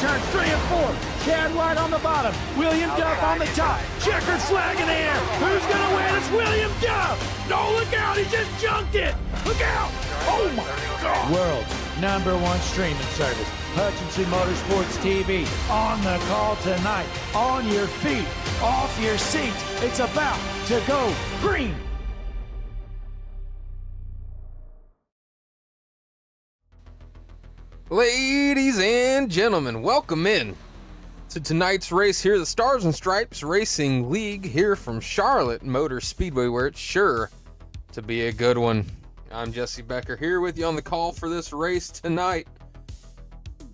turns 3 and 4. Chad White on the bottom. William Duff on the top. Checkered flag in the air. Who's going to win? It's William Duff. No, look out. He just junked it. Look out. Oh, my God. World's #1 streaming service. Hutchinson Motorsports TV. On the call tonight. On your feet. Off your seat. It's about to go green. Ladies and gentlemen, welcome in to tonight's race here, the Stars and Stripes Racing League here from Charlotte Motor Speedway, where it's sure to be a good one. I'm Jesse Becker here with you on the call for this race tonight,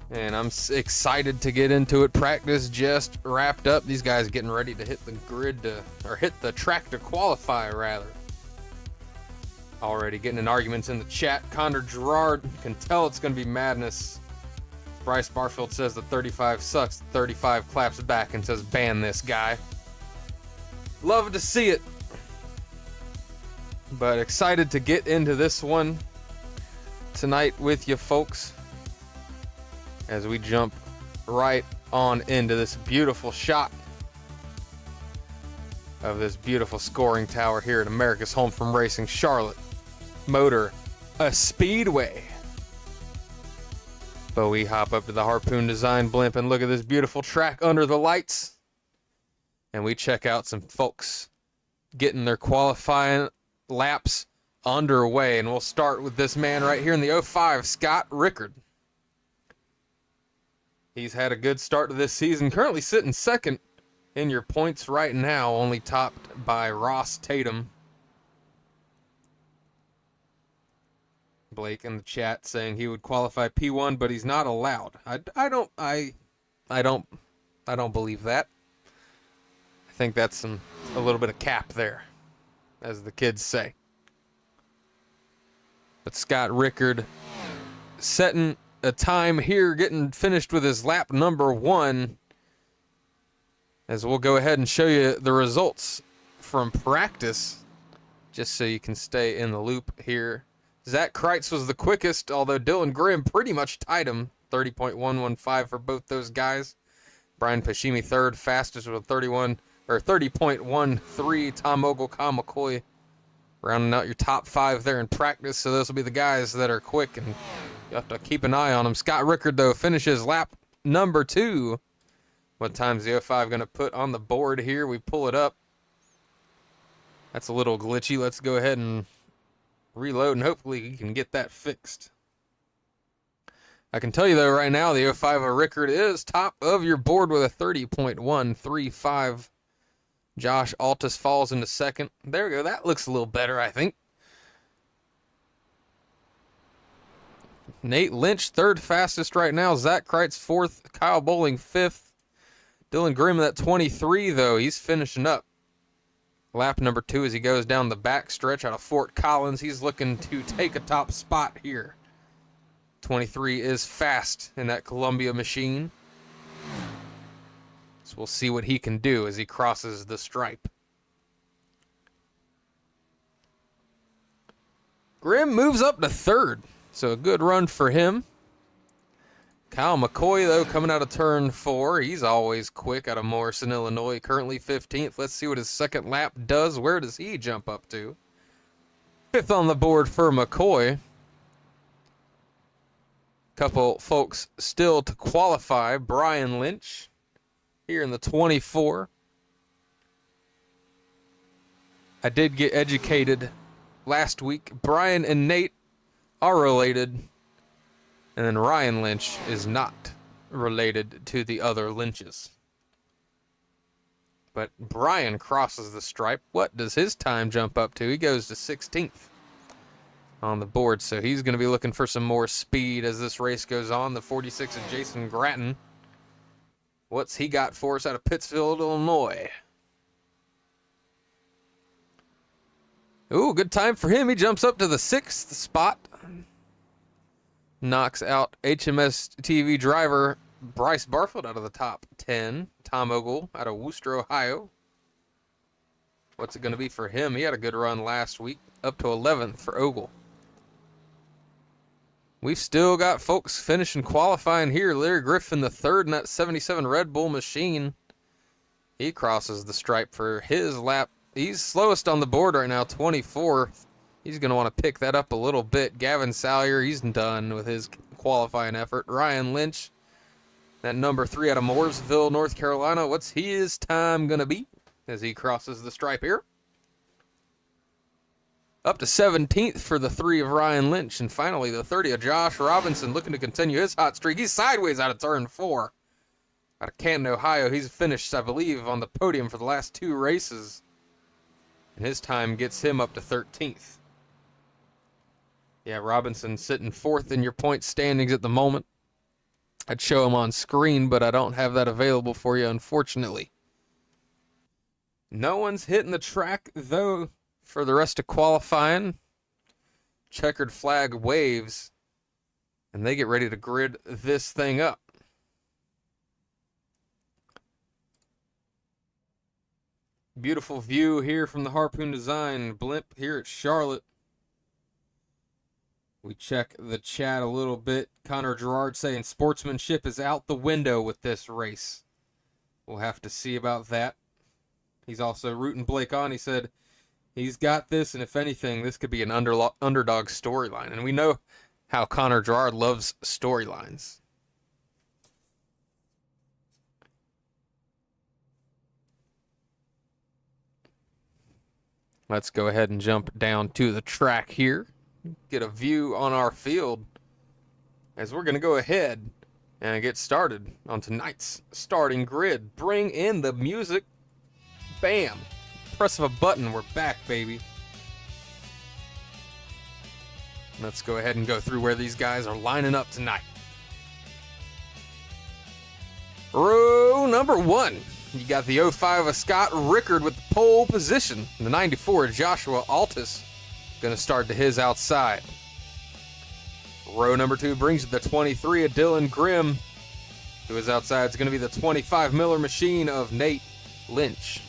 and I'm excited to get into it. Practice just wrapped up. These guys getting ready to hit the grid or hit the track to qualify, rather. Already getting in arguments in the chat. Connor Gerard can tell it's going to be madness. Bryce Barfield says the 35 sucks. 35 claps back and says ban this guy. Love to see it. But excited to get into this one tonight with you folks as we jump right on into this beautiful shot of this beautiful scoring tower here at America's Home from Racing, Charlotte Motor Speedway. But we hop up to the Harpoon Design blimp and look at this beautiful track under the lights, and we check out some folks getting their qualifying laps underway. And we'll start with this man right here in the 05, Scott Rickard. He's had a good start to this season, currently sitting second in your points right now, only topped by Ross Tatum. Blake in the chat saying he would qualify P1, but he's not allowed. I don't believe that. I think that's a little bit of cap there, as the kids say. But Scott Rickard setting a time here, getting finished with his lap #1. As we'll go ahead and show you the results from practice, just so you can stay in the loop here. Zach Kreitz was the quickest, although Dylan Grimm pretty much tied him. 30.115 for both those guys. Brian Pashimi third, fastest with 30.13. Tom Ogle, Kyle McCoy rounding out your top 5 there in practice. So those will be the guys that are quick, and you have to keep an eye on them. Scott Rickard, though, finishes lap #2. What time's the 05 going to put on the board here? We pull it up. That's a little glitchy. Let's go ahead and reload, and hopefully you can get that fixed. I can tell you, though, right now, the 05 of Rickard is top of your board with a 30.135. Josh Altus falls into second. There we go. That looks a little better, I think. Nate Lynch, third fastest right now. Zach Kreitz, fourth. Kyle Bowling, fifth. Dylan Grimm at 23, though. He's finishing up lap #2 as he goes down the back stretch out of Fort Collins. He's looking to take a top spot here. 23 is fast in that Columbia machine. So we'll see what he can do as he crosses the stripe. Grimm moves up to third, so a good run for him. Kyle McCoy, though, coming out of turn 4. He's always quick out of Morrison, Illinois. Currently 15th. Let's see what his second lap does. Where does he jump up to? 5th on the board for McCoy. Couple folks still to qualify. Brian Lynch here in the 24. I did get educated last week. Brian and Nate are related. And then Ryan Lynch is not related to the other Lynches. But Brian crosses the stripe. What does his time jump up to? He goes to 16th on the board. So he's going to be looking for some more speed as this race goes on. The 46 of Jason Gratton. What's he got for us out of Pittsfield, Illinois? Ooh, good time for him. He jumps up to the 6th spot. Knocks out HMS TV driver Bryce Barfield out of the top 10. Tom Ogle out of Wooster, Ohio. What's it going to be for him? He had a good run last week, up to 11th for Ogle. We've still got folks finishing qualifying here. Larry Griffin, the third in that 77 Red Bull machine. He crosses the stripe for his lap. He's slowest on the board right now, 24th. He's going to want to pick that up a little bit. Gavin Salyer, he's done with his qualifying effort. Ryan Lynch, that number 3 out of Mooresville, North Carolina. What's his time going to be as he crosses the stripe here? Up to 17th for the 3 of Ryan Lynch. And finally, the 30 of Josh Robinson looking to continue his hot streak. He's sideways out of turn 4. Out of Canton, Ohio. He's finished, I believe, on the podium for the last 2 races. And his time gets him up to 13th. Yeah, Robinson sitting 4th in your point standings at the moment. I'd show him on screen, but I don't have that available for you, unfortunately. No one's hitting the track, though, for the rest of qualifying. Checkered flag waves, and they get ready to grid this thing up. Beautiful view here from the Harpoon Design blimp here at Charlotte. We check the chat a little bit. Connor Gerard saying sportsmanship is out the window with this race. We'll have to see about that. He's also rooting Blake on. He said he's got this, and if anything, this could be an underdog storyline. And we know how Connor Gerard loves storylines. Let's go ahead and jump down to the track here. Get a view on our field as we're going to go ahead and get started on tonight's starting grid. Bring in the music. Bam. Press of a button. We're back, baby. Let's go ahead and go through where these guys are lining up tonight. Row number 1. You got the 05 of Scott Rickard with the pole position. The 94 of Joshua Altus going to start to his outside. Row number 2 brings you the 23 of Dylan Grimm. To his outside is going to be the 25 Miller Machine of Nate Lynch.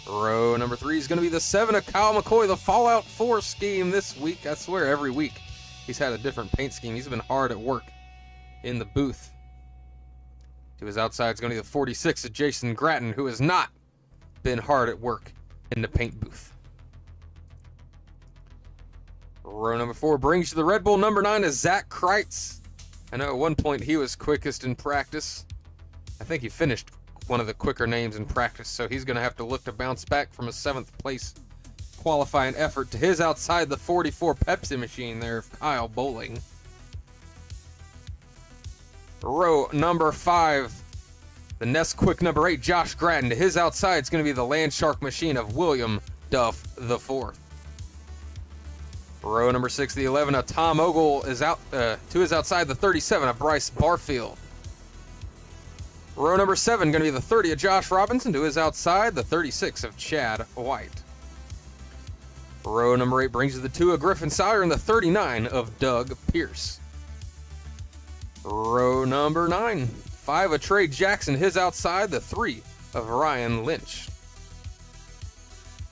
Row number 3 is going to be the 7 of Kyle McCoy, the Fallout 4 scheme this week. I swear every week he's had a different paint scheme. He's been hard at work in the booth. To his outside is going to be the 46 of Jason Gratton, who has not been hard at work in the paint booth. Row number 4 brings you the Red Bull number 9 of Zach Kreitz. I know at one point he was quickest in practice. I think he finished one of the quicker names in practice, so he's going to have to look to bounce back from a 7th place qualifying effort. To his outside, the 44 Pepsi machine there of Kyle Bowling. Row number 5, the Nesquik number 8, Josh Gratton. To his outside is going to be the Landshark machine of William Duff IV. Row number 6, the 11 of Tom Ogle is out. To his outside, the 37 of Bryce Barfield. Row number 7 going to be the 30 of Josh Robinson. To his outside, the 36 of Chad White. Row number 8 brings you the 2 of Griffin Sawyer and the 39 of Doug Pierce. Row number 9, 5 of Trey Jackson. His outside, the 3 of Ryan Lynch.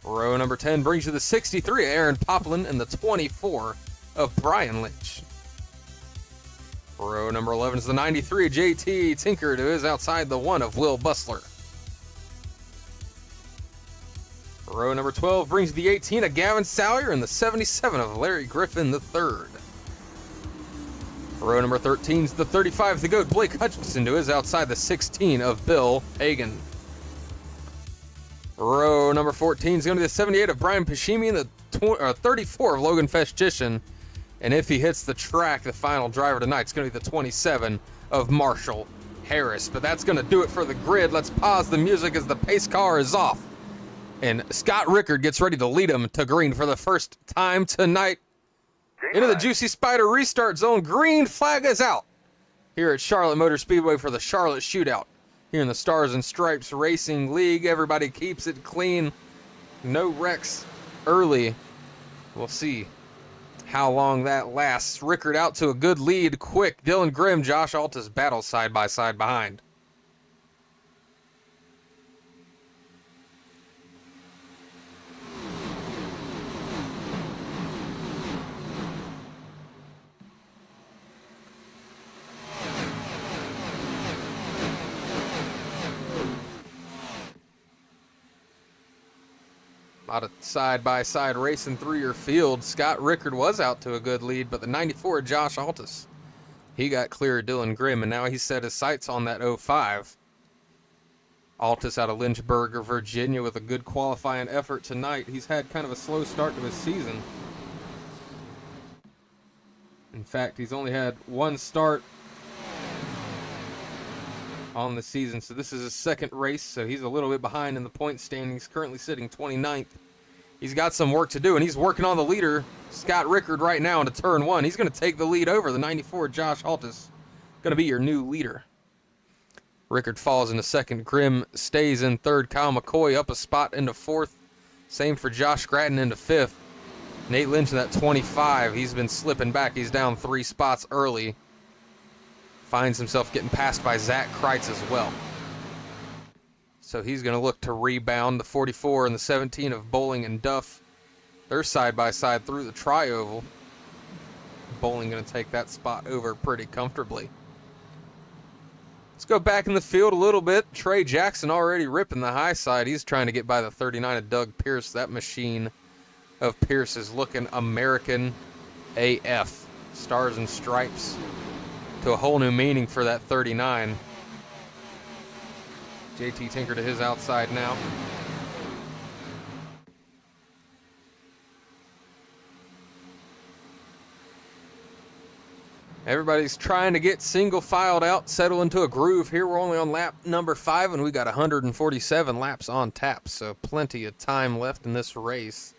Row number 10 brings you the 63 of Aaron Poplin and the 24 of Brian Lynch. Row number 11 is the 93 of JT Tinker. To his outside, the 1 of Will Bustler. Row number 12 brings you the 18 of Gavin Salyer and the 77 of Larry Griffin III. Row number 13 is the 35 of the GOAT Blake Hutchinson. To his outside, the 16 of Bill Hagan. Row number 14 is going to be the 78 of Brian Pashimi and the 34 of Logan Festitian. And if he hits the track, the final driver tonight is going to be the 27 of Marshall Harris. But that's going to do it for the grid. Let's pause the music as the pace car is off. And Scott Rickard gets ready to lead him to green for the first time tonight. Into the Juicy Spider restart zone. Green flag is out here at Charlotte Motor Speedway for the Charlotte Shootout. Here in the Stars and Stripes Racing League, everybody keeps it clean. No wrecks early. We'll see how long that lasts. Rickard out to a good lead, quick. Dylan Grimm, Josh Altus battle side by side behind. A lot of side-by-side racing through your field. Scott Rickard was out to a good lead, but the 94, Josh Altus, he got clear of Dylan Grimm, and now he set his sights on that 05. Altus out of Lynchburg, Virginia, with a good qualifying effort tonight. He's had kind of a slow start to his season. In fact, he's only had one start on the season, so this is his second race, so he's a little bit behind in the point standings, currently sitting 29th. He's got some work to do, and he's working on the leader, Scott Rickard, right now into turn one. He's going to take the lead over the 94, Josh Altus. Going to be your new leader. Rickard falls into second. Grimm stays in third. Kyle McCoy up a spot into fourth. Same for Josh Gratton into fifth. Nate Lynch in that 25. He's been slipping back. He's down 3 spots early. Finds himself getting passed by Zach Kreitz as well. So he's going to look to rebound. The 44 and the 17 of Bowling and Duff, they're side by side through the tri-oval. Bowling going to take that spot over pretty comfortably. Let's go back in the field a little bit. Trey Jackson already ripping the high side. He's trying to get by the 39 of Doug Pierce. That machine of Pierce is looking American AF. Stars and stripes to a whole new meaning for that 39. JT Tinker to his outside now. Everybody's trying to get single filed out, settle into a groove. Here we're only on lap number 5, and we got 147 laps on tap, so plenty of time left in this race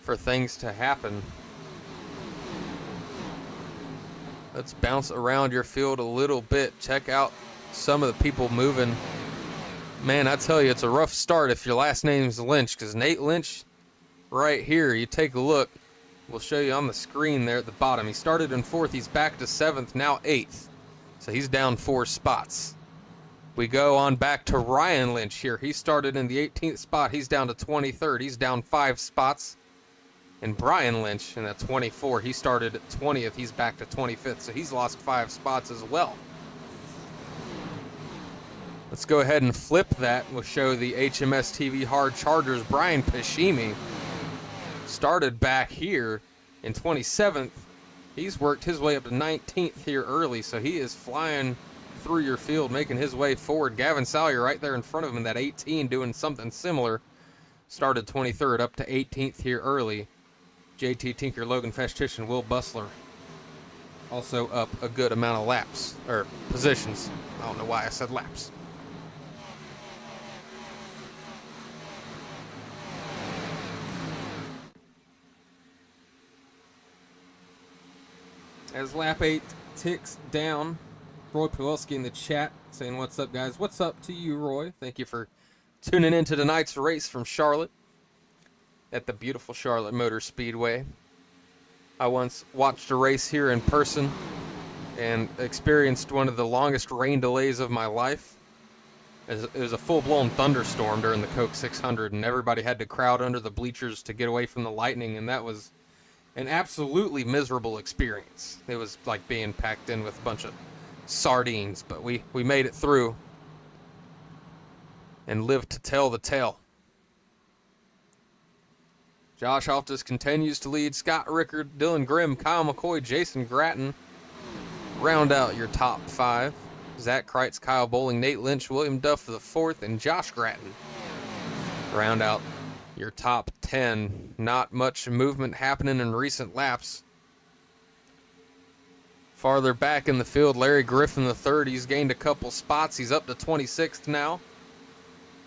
for things to happen. Let's bounce around your field a little bit. Check out some of the people moving. Man, I tell you, it's a rough start if your last name's Lynch, because Nate Lynch right here, you take a look. We'll show you on the screen there at the bottom. He started in 4th. He's back to 7th, now 8th. So he's down 4 spots. We go on back to Ryan Lynch here. He started in the 18th spot. He's down to 23rd. He's down 5 spots. And Brian Lynch in that 24, he started at 20th. He's back to 25th. So he's lost 5 spots as well. Let's go ahead and flip that. We'll show the HMS TV Hard Chargers. Brian Pashimi started back here in 27th. He's worked his way up to 19th here early, so he is flying through your field, making his way forward. Gavin Salyer right there in front of him in that 18, doing something similar. Started 23rd, up to 18th here early. JT Tinker, Logan Festich, and Will Bustler also up a good amount of laps, or positions. I don't know why I said laps. As lap 8 ticks down, Roy Pawelski in the chat saying, "What's up, guys?" What's up to you, Roy? Thank you for tuning in to tonight's race from Charlotte at the beautiful Charlotte Motor Speedway. I once watched a race here in person and experienced one of the longest rain delays of my life. It was a full-blown thunderstorm during the Coke 600, and everybody had to crowd under the bleachers to get away from the lightning, and that was an absolutely miserable experience. It was like being packed in with a bunch of sardines, but we made it through and lived to tell the tale. Josh Altus continues to lead. Scott Rickard, Dylan Grimm, Kyle McCoy, Jason Gratton round out your top 5. Zach Kreitz, Kyle Bowling, Nate Lynch, William Duff for the 4th, and Josh Gratton round out your top 10. Not much movement happening in recent laps. Farther back in the field, Larry Griffin the 3rd. He's gained a couple spots. He's up to 26th now.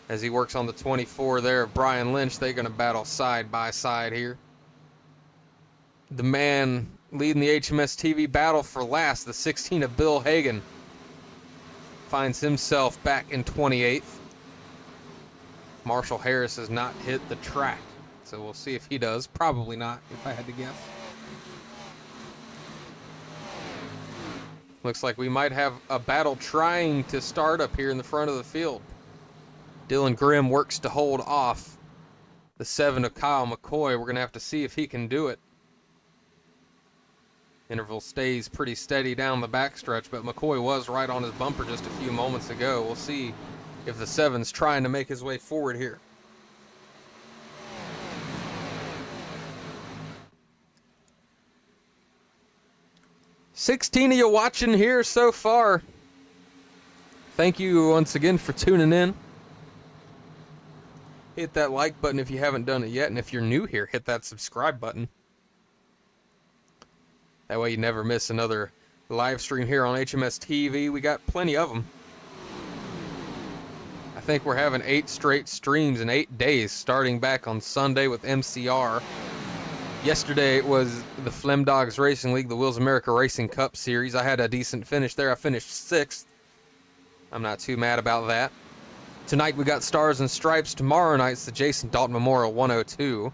As he works on the 24 there of Brian Lynch, they're going to battle side by side here. The man leading the HMS TV battle for last, the 16 of Bill Hagan, finds himself back in 28th. Marshall Harris has not hit the track, so we'll see if he does. Probably not, if I had to guess. Looks like we might have a battle trying to start up here in the front of the field. Dylan Grimm works to hold off the 7 of Kyle McCoy. We're going to have to see if he can do it. Interval stays pretty steady down the backstretch, but McCoy was right on his bumper just a few moments ago. We'll see if the 7's trying to make his way forward here. 16 of you watching here so far. Thank you once again for tuning in. Hit that like button if you haven't done it yet, and if you're new here, hit that subscribe button. That way you never miss another live stream here on HMS TV. We got plenty of them. I think we're having 8 straight streams in 8 days, starting back on Sunday with MCR. Yesterday it was the Flem Dogs Racing League, the Wheels America Racing Cup Series. I had a decent finish there. I finished 6th. I'm not too mad about that. Tonight we got Stars and Stripes. Tomorrow night's the Jason Dalton Memorial 102.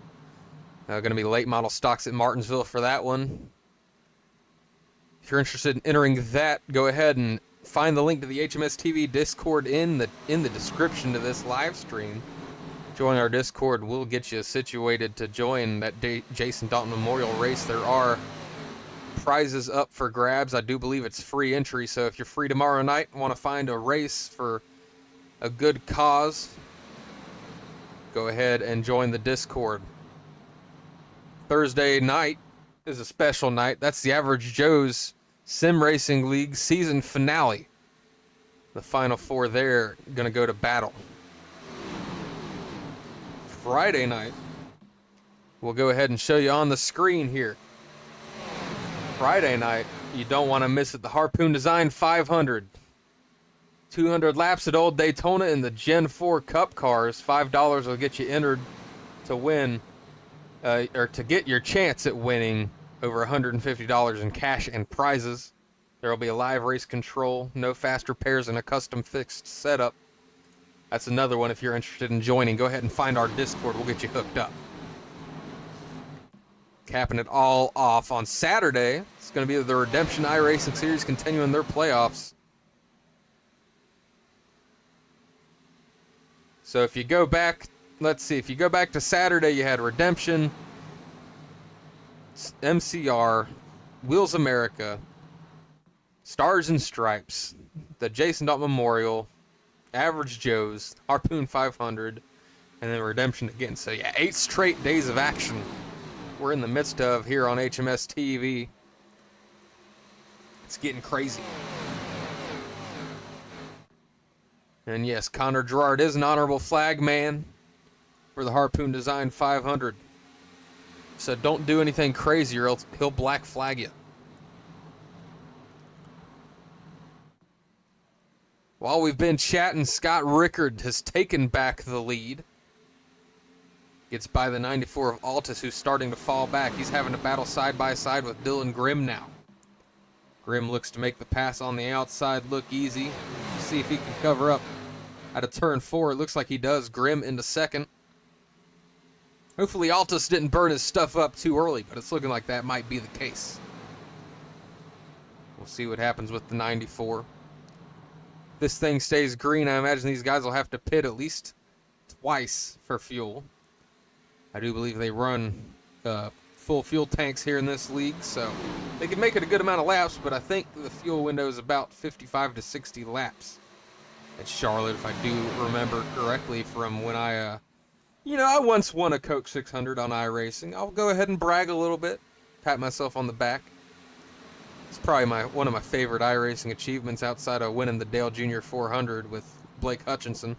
Going to be late model stocks at Martinsville for that one. If you're interested in entering that, go ahead and find the link to the HMS TV Discord in the description to this live stream. Join our Discord. We'll get you situated to join that Jason Dalton Memorial race. There are prizes up for grabs. I do believe it's free entry, so if you're free tomorrow night and want to find a race for a good cause, go ahead and join the Discord. Thursday night is a special night. That's the Average Joe's Sim Racing League season finale. The final 4 there going to go to battle. Friday night, we'll go ahead and show you on the screen here. Friday night, you don't want to miss it. The Harpoon Design 500. 200 laps at Old Daytona in the Gen 4 Cup cars. $5 will get you entered to win, or to get your chance at winning over $150 in cash and prizes. There will be a live race control, no fast repairs, and a custom fixed setup. That's another one if you're interested in joining. Go ahead and find our Discord. We'll get you hooked up. Capping it all off on Saturday, it's going to be the Redemption iRacing Series continuing their playoffs. So if you go back, let's see, if you go back to Saturday, you had Redemption, MCR, Wheels America, Stars and Stripes, the Jason Dalton Memorial, Average Joe's, Harpoon 500, and then Redemption again. So yeah, 8 straight days of action we're in the midst of here on HMS TV. It's getting crazy. And yes, Connor Gerard is an honorable flag man for the Harpoon Design 500. So don't do anything crazy or else he'll black flag you. While we've been chatting, Scott Rickard has taken back the lead. Gets by the 94 of Altus, who's starting to fall back. He's having to battle side by side with Dylan Grimm now. Grimm looks to make the pass on the outside look easy. See if he can cover up out of turn 4. It looks like he does. Grimm into second. Hopefully Altus didn't burn his stuff up too early, but it's looking like that might be the case. We'll see what happens with the 94. If this thing stays green, I imagine these guys will have to pit at least twice for fuel. I do believe they run full fuel tanks here in this league, so they can make it a good amount of laps, but I think the fuel window is about 55 to 60 laps at Charlotte, if I do remember correctly from when I once won a Coke 600 on iRacing. I'll go ahead and brag a little bit, pat myself on the back. It's probably one of my favorite iRacing achievements outside of winning the Dale Jr. 400 with Blake Hutchinson.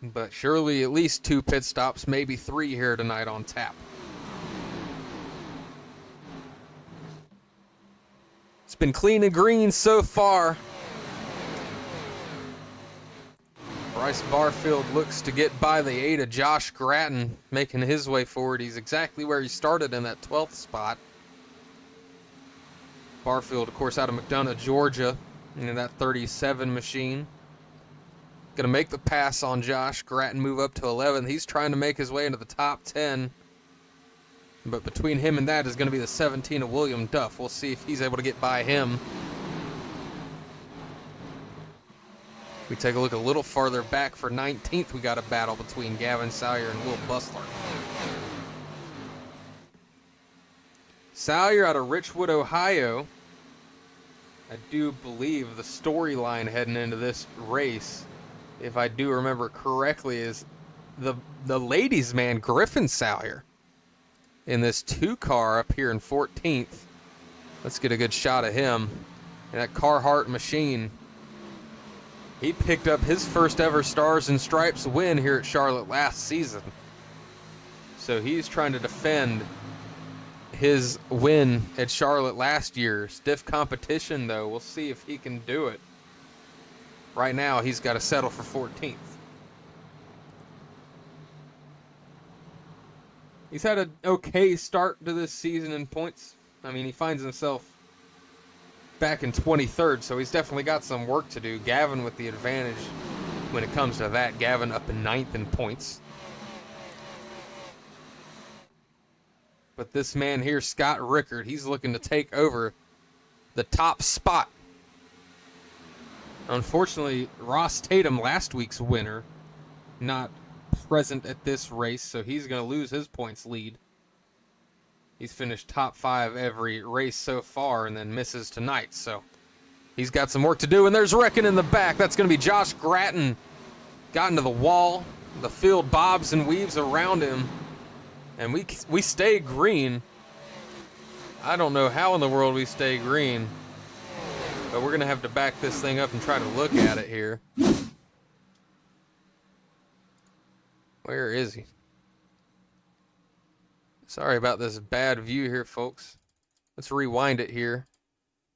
But surely at least 2 pit stops, maybe 3 here tonight on tap. It's been clean and green so far. Bryce Barfield looks to get by the 8 of Josh Gratton, making his way forward. He's exactly where he started in that 12th spot. Barfield, of course, out of McDonough, Georgia, in that 37 machine. Going to make the pass on Josh. Gratton move up to 11th. He's trying to make his way into the top 10. But between him and that is going to be the 17 of William Duff. We'll see if he's able to get by him. We take a look a little farther back for 19th. We got a battle between Gavin Salyer and Will Bustler. Salyer out of Richwood, Ohio. I do believe the storyline heading into this race, if I do remember correctly, is the ladies' man, Griffin Salyer. in this 2-car up here in 14th. Let's get a good shot of him. And that Carhartt machine. He picked up his first ever Stars and Stripes win here at Charlotte last season. So he's trying to defend his win at Charlotte last year. Stiff competition, though. We'll see if he can do it. Right now, he's got to settle for 14th. He's had an okay start to this season in points. I mean, he finds himself back in 23rd, so he's definitely got some work to do. Gavin with the advantage when it comes to that. Gavin up in 9th in points. But this man here, Scott Rickard, he's looking to take over the top spot. Unfortunately, Ross Tatum, last week's winner, not present at this race, so he's going to lose his points lead. He's finished top 5 every race so far and then misses tonight, so he's got some work to do. And there's Reckon in the back. That's going to be Josh Gratton. Got into the wall. The field bobs and weaves around him. And we stay green. I don't know how in the world we stay green, but we're going to have to back this thing up and try to look at it here. Where is he? Sorry about this bad view here, folks. Let's rewind it here.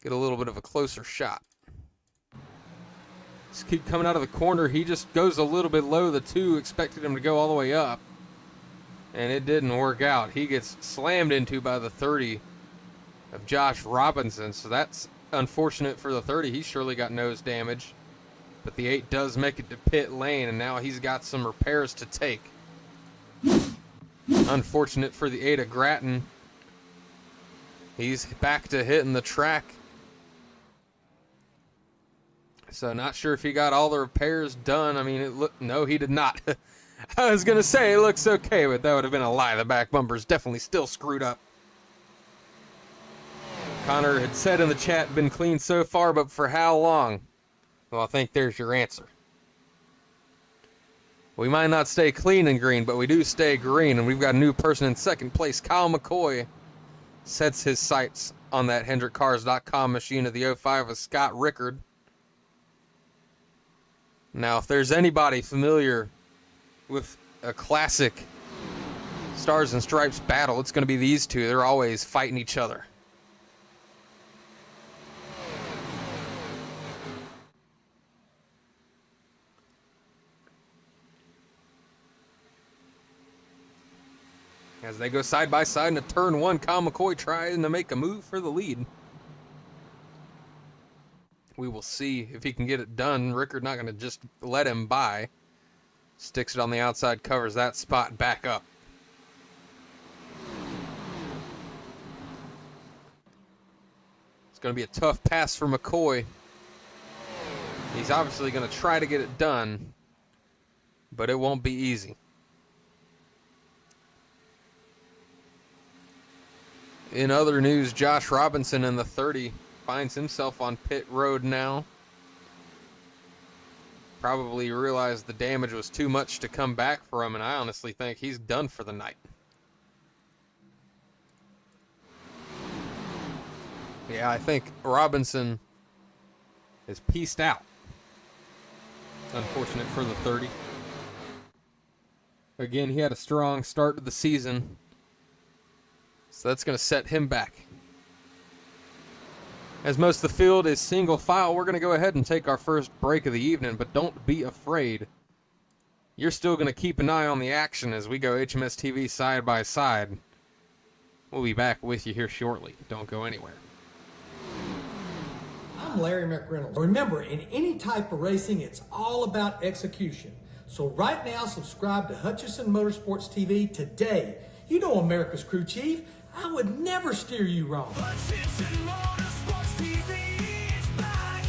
Get a little bit of a closer shot. This kid coming out of the corner, he just goes a little bit low. The 2 expected him to go all the way up, and it didn't work out. He gets slammed into by the 30 of Josh Robinson, so that's unfortunate for the 30. He surely got nose damage, but the 8 does make it to pit lane, and now he's got some repairs to take. Unfortunate for the 8 of Gratton. He's back to hitting the track. So not sure if he got all the repairs done. I mean, no, he did not. I was going to say it looks okay, but that would have been a lie. The back bumper's definitely still screwed up. Connor had said in the chat, been clean so far, but for how long? Well, I think there's your answer. We might not stay clean and green, but we do stay green, and we've got a new person in second place. Kyle McCoy sets his sights on that HendrickCars.com machine of the 05 of Scott Rickard. Now, if there's anybody familiar with a classic Stars and Stripes battle, it's going to be these two. They're always fighting each other. As they go side by side into turn 1, Kyle McCoy trying to make a move for the lead. We will see if he can get it done. Rickard not going to just let him by. Sticks it on the outside, covers that spot back up. It's going to be a tough pass for McCoy. He's obviously going to try to get it done, but it won't be easy. In other news, Josh Robinson in the 30 finds himself on pit road now. Probably realized the damage was too much to come back from, and I honestly think he's done for the night. Yeah, I think Robinson is pieced out. Unfortunate for the 30. Again, he had a strong start to the season, so that's going to set him back. As most of the field is single file, we're going to go ahead and take our first break of the evening, but don't be afraid. You're still going to keep an eye on the action as we go HMS TV side by side. We'll be back with you here shortly. Don't go anywhere. I'm Larry McReynolds. Remember, in any type of racing, it's all about execution. So right now, subscribe to Hutchison Motorsports TV today. You know America's crew chief. I would never steer you wrong. Hutchison Motorsports TV is back.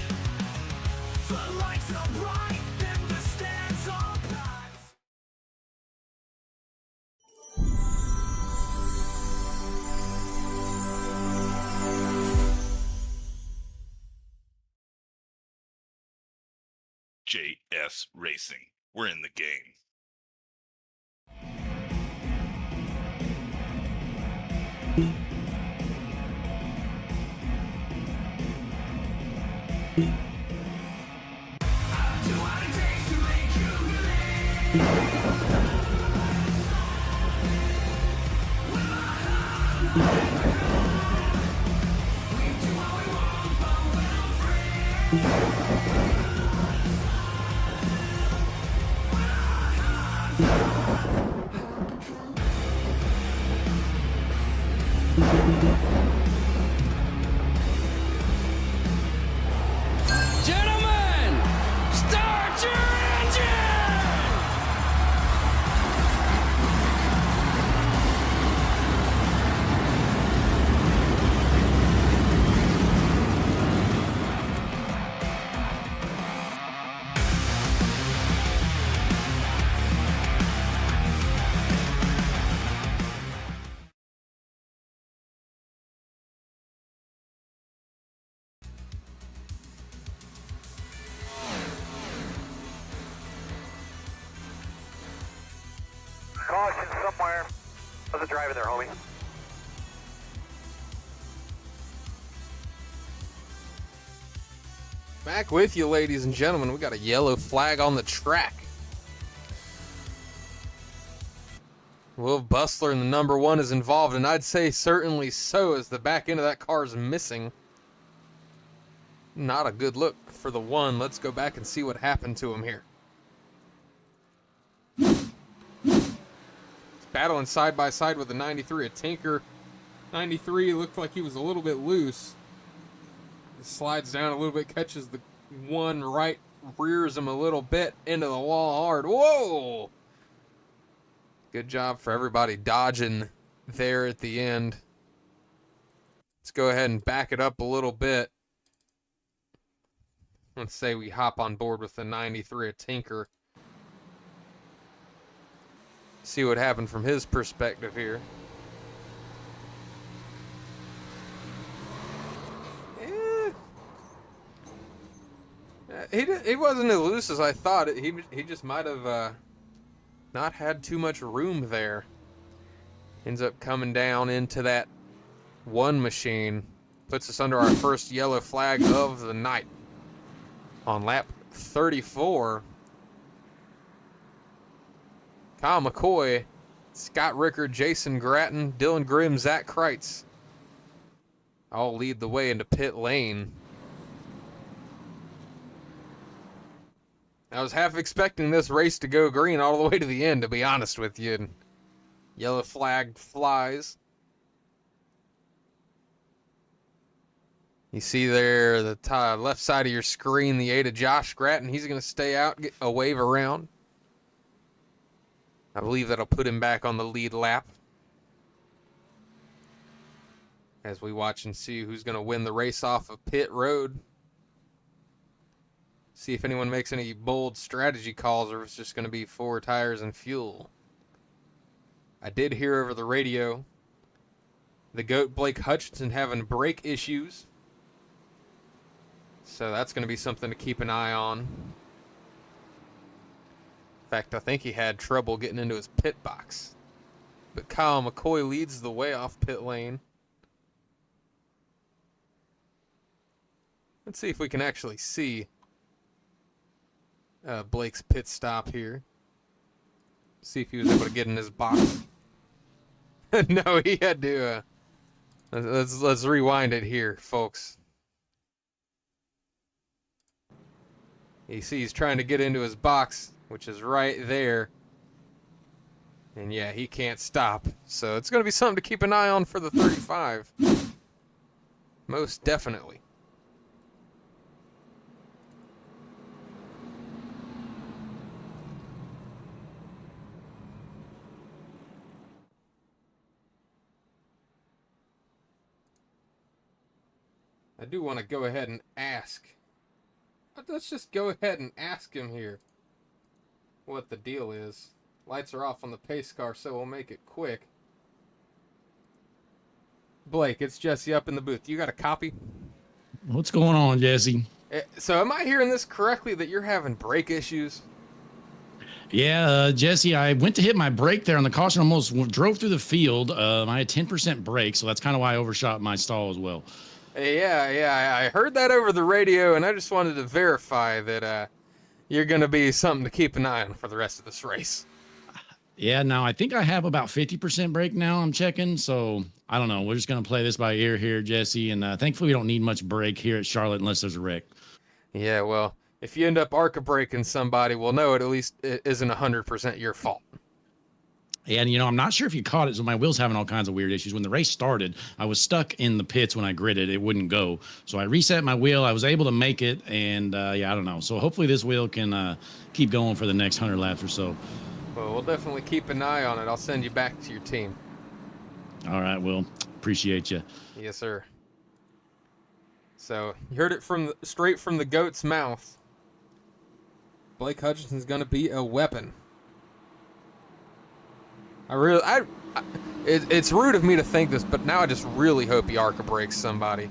The lights are bright and the stands are packed. JS Racing. We're in the game. Gentlemen, start your engine! Caution somewhere. How's it driving there, homie? Back with you, ladies and gentlemen. We got a yellow flag on the track. Will Bustler in the number 1 is involved, and I'd say certainly so, as the back end of that car is missing. Not a good look for the 1. Let's go back and see what happened to him here. He's battling side by side with the 93, a Tinker. 93 looked like he was a little bit loose. He slides down a little bit, catches the 1 right, rears him a little bit into the wall hard. Whoa! Good job for everybody dodging there at the end. Let's go ahead and back it up a little bit. Let's say we hop on board with the 93, a Tinker. See what happened from his perspective here. He wasn't as loose as I thought. He just might have not had too much room there. Ends up coming down into that 1 machine. Puts us under our first yellow flag of the night. On lap 34, Kyle McCoy, Scott Rickard, Jason Gratton, Dylan Grimm, Zach Kreitz all lead the way into pit lane. I was half expecting this race to go green all the way to the end, to be honest with you. And yellow flag flies. You see there, the left side of your screen, the 8 of Josh Gratton. He's going to stay out, get a wave around. I believe that'll put him back on the lead lap. As we watch and see who's going to win the race off of pit road. See if anyone makes any bold strategy calls, or if it's just going to be 4 tires and fuel. I did hear over the radio the GOAT Blake Hutchinson having brake issues. So that's going to be something to keep an eye on. In fact, I think he had trouble getting into his pit box. But Kyle McCoy leads the way off pit lane. Let's see if we can actually see Blake's pit stop here. See if he was able to get in his box. No, he had to. Let's rewind it here, folks. You see he's trying to get into his box, which is right there. And yeah, he can't stop. So it's going to be something to keep an eye on for the 35. Most definitely. I do want to go ahead and ask. Let's just go ahead and ask him here what the deal is. Lights are off on the pace car, so we'll make it quick. Blake, it's Jesse up in the booth. You got a copy? What's going on, Jesse? So am I hearing this correctly, that you're having brake issues? Yeah, Jesse, I went to hit my brake there on the caution, almost drove through the field. I had 10% brake, so that's kind of why I overshot my stall as well. Yeah, I heard that over the radio, and I just wanted to verify that you're going to be something to keep an eye on for the rest of this race. Yeah, now I think I have about 50% brake now. I'm checking, so I don't know. We're just going to play this by ear here, Jesse, and thankfully we don't need much brake here at Charlotte unless there's a wreck. Yeah, well, if you end up ARCA braking somebody, we'll know it at least it isn't 100% your fault. And, I'm not sure if you caught it, so my wheel's having all kinds of weird issues. When the race started, I was stuck in the pits when I gridded. It wouldn't go. So I reset my wheel. I was able to make it, and, I don't know. So hopefully this wheel can keep going for the next 100 laps or so. Well, we'll definitely keep an eye on it. I'll send you back to your team. All right, Will. Appreciate you. Yes, sir. So, you heard it straight from the goat's mouth. Blake Hutchinson's going to be a weapon. It's rude of me to think this, but now I just really hope he ARCA breaks somebody.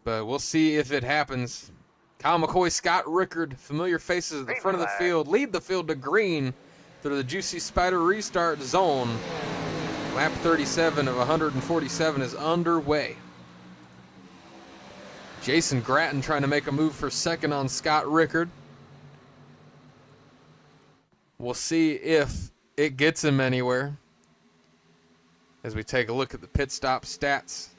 But we'll see if it happens. Kyle McCoy, Scott Rickard, familiar faces at the front of the field, lead the field to green through the Juicy Spider restart zone. Lap 37 of 147 is underway. Jason Grattan trying to make a move for second on Scott Rickard. We'll see if it gets him anywhere as we take a look at the pit stop stats.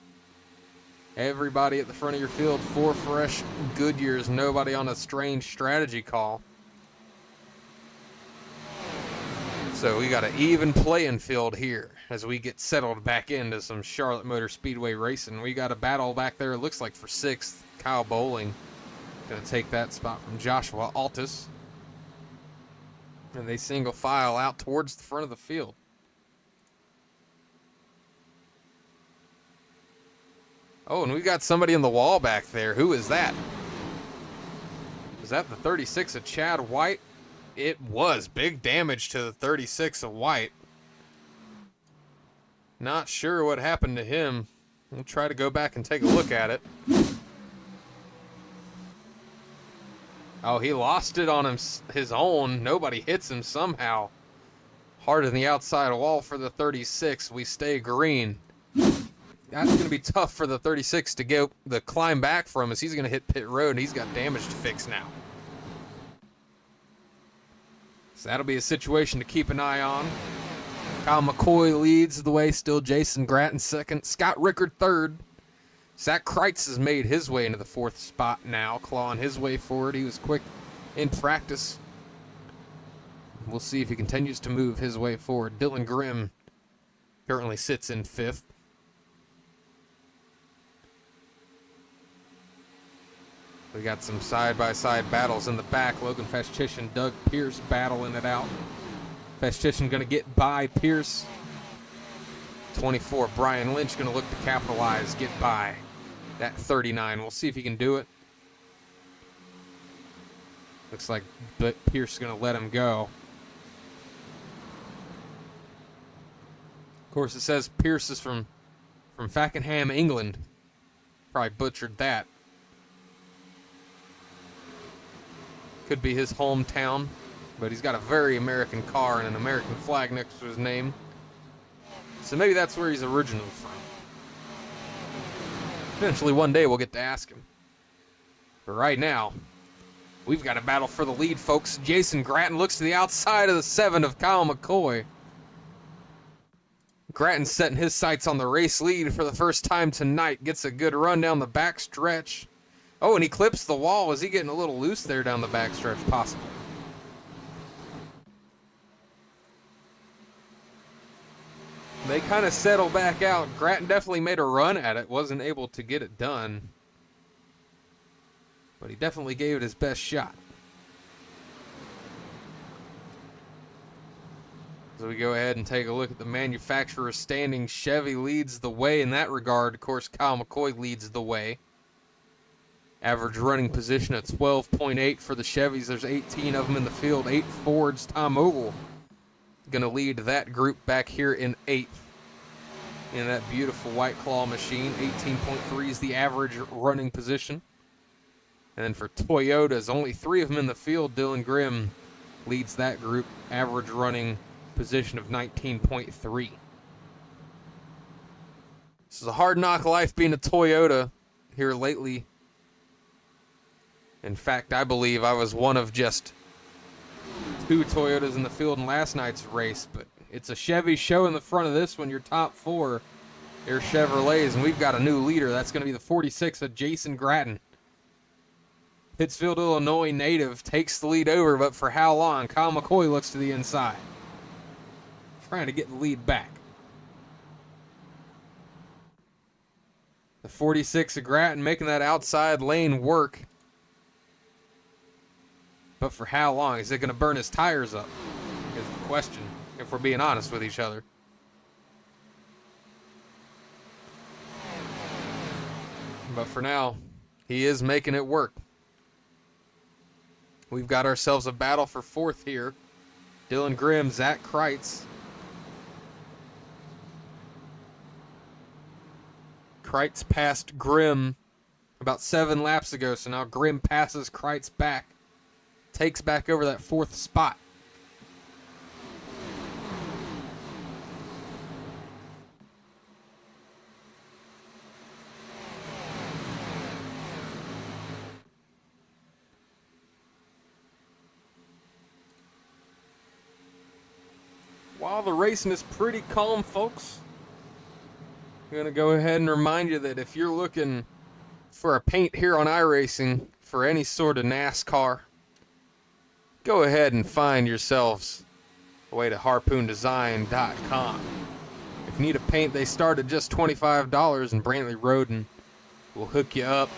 Everybody at the front of your field, 4 fresh Goodyears, nobody on a strange strategy call. So we got an even playing field here as we get settled back into some Charlotte Motor Speedway racing. We got a battle back there, it looks like for 6th. Kyle Bowling going to take that spot from Joshua Altus. And they single file out towards the front of the field. Oh, and we got somebody in the wall back there. Who is that? Was that the 36 of Chad White? It was. Big damage to the 36 of White. Not sure what happened to him. We'll try to go back and take a look at it. Oh, he lost it on his own. Nobody hits him somehow. Hard in the outside wall for the 36. We stay green. That's going to be tough for the 36 to go the climb back from, as he's going to hit pit road, and he's got damage to fix now. So that'll be a situation to keep an eye on. Kyle McCoy leads the way, still Jason Grattan second. Scott Rickard third. Zach Kreitz has made his way into the 4th spot now, clawing his way forward. He was quick in practice. We'll see if he continues to move his way forward. Dylan Grimm currently sits in 5th. We got some side-by-side battles in the back. Logan Festich, Doug Pierce battling it out. Festich going to get by Pierce. 24, Brian Lynch going to look to capitalize, get by that 39. We'll see if he can do it. Looks like Pierce is going to let him go. Of course, it says Pierce is from Fakenham, England. Probably butchered that. Could be his hometown, but he's got a very American car and an American flag next to his name. So maybe that's where he's originally from. Eventually one day we'll get to ask him. But right now, we've got a battle for the lead, folks. Jason Grattan looks to the outside of the 7 of Kyle McCoy. Grattan setting his sights on the race lead for the first time tonight. Gets a good run down the back stretch. Oh, and he clips the wall. Is he getting a little loose there down the back stretch? Possible. They kind of settle back out. Grattan definitely made a run at it. Wasn't able to get it done. But he definitely gave it his best shot. So we go ahead and take a look at the manufacturer's standing. Chevy leads the way in that regard. Of course, Kyle McCoy leads the way. Average running position at 12.8 for the Chevys. There's 18 of them in the field. 8 Fords. Tom Ogle going to lead that group back here in 8th. In that beautiful White Claw machine. 18.3 is the average running position. And then for Toyotas, only 3 of them in the field. Dylan Grimm leads that group, average running position of 19.3. This is a hard knock life being a Toyota here lately. In fact, I believe I was one of just 2 Toyotas in the field in last night's race, but it's a Chevy show in the front of this one. Your top 4 are Chevrolets, and we've got a new leader. That's going to be the 46 of Jason Gratton. Pittsfield, Illinois native takes the lead over, but for how long? Kyle McCoy looks to the inside, trying to get the lead back. The 46 of Gratton making that outside lane work. But for how long? Is it going to burn his tires up? Is the question, if we're being honest with each other. But for now, he is making it work. We've got ourselves a battle for 4th here. Dylan Grimm, Zach Kreitz. Kreitz passed Grimm about 7 laps ago, so now Grimm passes Kreitz back. Takes back over that 4th spot. While the racing is pretty calm, folks, I'm going to go ahead and remind you that if you're looking for a paint here on iRacing for any sort of NASCAR, go ahead and find yourselves a way to harpoondesign.com. If you need a paint, they start at just $25, and Brantley Roden will hook you up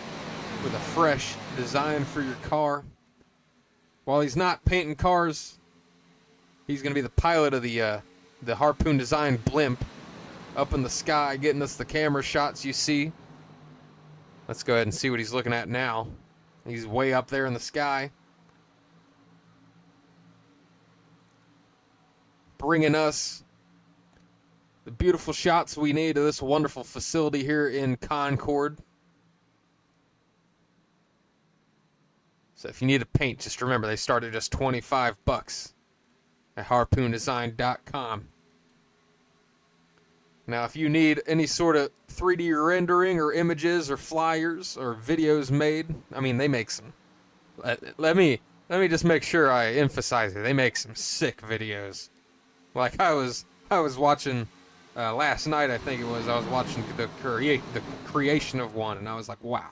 with a fresh design for your car. While he's not painting cars, he's going to be the pilot of the Harpoon Design blimp up in the sky, getting us the camera shots you see. Let's go ahead and see what he's looking at now. He's way up there in the sky, bringing us the beautiful shots we need of this wonderful facility here in Concord. So if you need a paint, just remember they start at just $25 at harpoondesign.com. Now, if you need any sort of 3D rendering or images or flyers or videos made, I mean, they make some. Let me just make sure I emphasize it. They make some sick videos. Like I was watching last night, I think it was. I was watching the creation of one, and I was like, wow,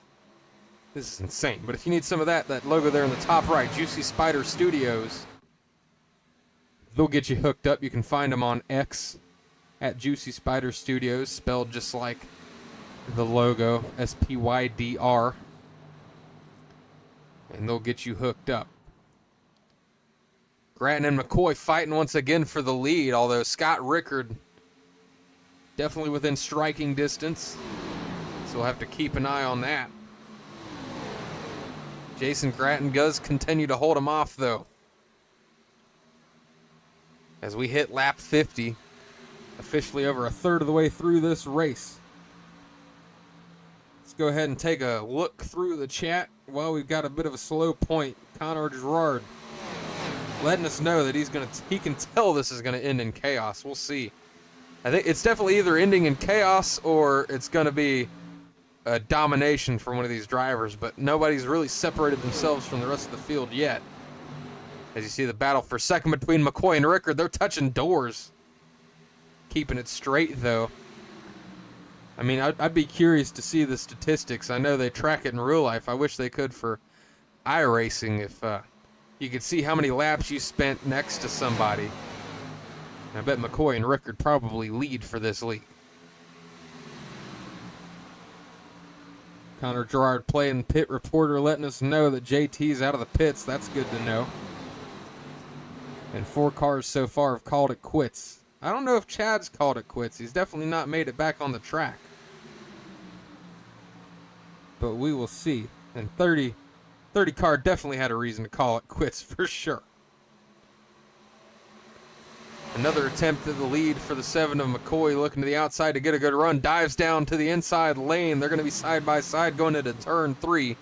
this is insane. But if you need some of that logo there in the top right, Juicy Spider Studios, they'll get you hooked up. You can find them on X at Juicy Spider Studios, spelled just like the logo, SPYDR, and they'll get you hooked up. Gratton and McCoy fighting once again for the lead, although Scott Rickard definitely within striking distance, so we'll have to keep an eye on that. Jason Gratton does continue to hold him off, though, as we hit lap 50, officially over a third of the way through this race. Let's go ahead and take a look through the chat while we've got a bit of a slow point. Connor Gerard letting us know that he can tell this is gonna end in chaos. We'll see. I think it's definitely either ending in chaos or it's gonna be a domination from one of these drivers, but nobody's really separated themselves from the rest of the field yet. As you see the battle for second between McCoy and Rickard, they're touching doors. Keeping it straight, though. I mean, I'd be curious to see the statistics. I know they track it in real life. I wish they could for iRacing. If you could see how many laps you spent next to somebody. I bet McCoy and Rickard probably lead for this league. Connor Gerard playing pit reporter, letting us know that JT's out of the pits. That's good to know. And 4 cars so far have called it quits. I don't know if Chad's called it quits. He's definitely not made it back on the track. But we will see. And 30 car definitely had a reason to call it quits for sure. Another attempt at the lead for the 7 of McCoy, looking to the outside to get a good run. Dives down to the inside lane. They're going to be side by side going into turn 3.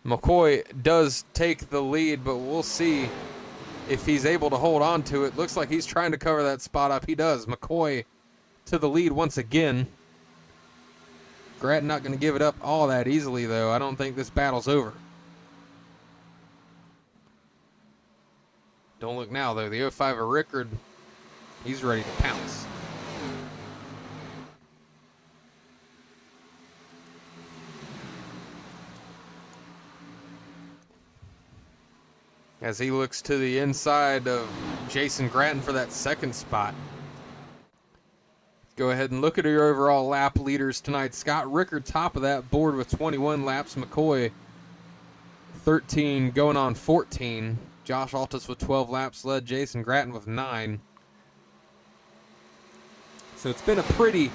McCoy does take the lead, but we'll see if he's able to hold on to it. Looks like he's trying to cover that spot up. He does. McCoy to the lead once again. Grattan not going to give it up all that easily, though. I don't think this battle's over. Don't look now, though. The 05 of Rickard, he's ready to pounce. As he looks to the inside of Jason Grattan for that second spot. Go ahead and look at your overall lap leaders tonight. Scott Rickard top of that board with 21 laps. McCoy 13 going on 14. Josh Altus with 12 laps led. Jason Grattan with 9. So it's been a pretty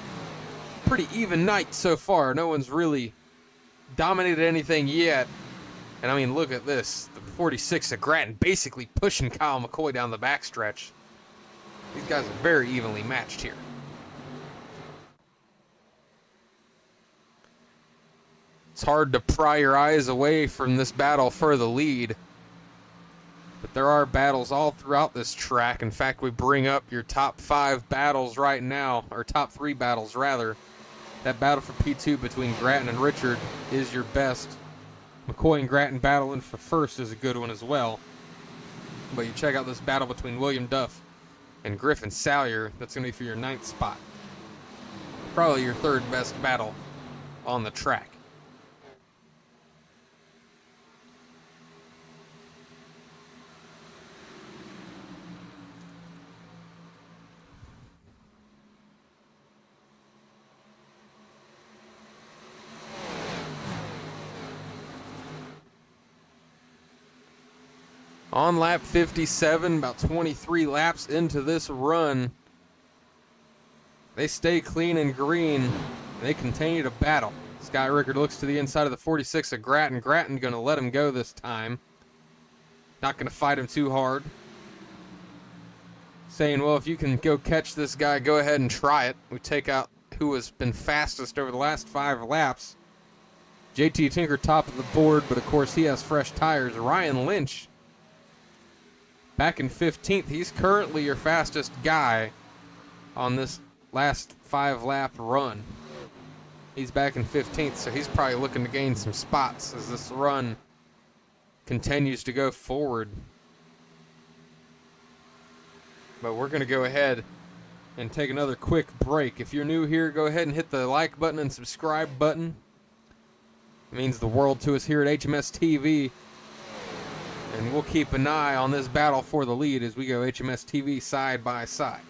even night so far. No one's really dominated anything yet. And I mean, look at this. The 46 of Grattan basically pushing Kyle McCoy down the backstretch. These guys are very evenly matched here. It's hard to pry your eyes away from this battle for the lead. But there are battles all throughout this track. In fact, we bring up your top 5 battles right now, or top 3 battles rather. That battle for P2 between Grattan and Richard is your best. McCoy and Grattan battling for first is a good one as well. But you check out this battle between William Duff and Griffin Salyer. That's going to be for your 9th spot. Probably your 3rd best battle on the track. On lap 57, about 23 laps into this run, they stay clean and green. They continue to battle. Scott Rickard looks to the inside of the 46 of Grattan. Grattan going to let him go this time. Not going to fight him too hard. Saying, well, if you can go catch this guy, go ahead and try it. We take out who has been fastest over the last 5 laps. JT Tinker top of the board, but of course he has fresh tires. Ryan Lynch back in 15th. He's currently your fastest guy on this last 5-lap run. He's back in 15th, so he's probably looking to gain some spots as this run continues to go forward. But we're going to go ahead and take another quick break. If you're new here, go ahead and hit the like button and subscribe button. It means the world to us here at HMS TV. And we'll keep an eye on this battle for the lead as we go HMS TV side by side.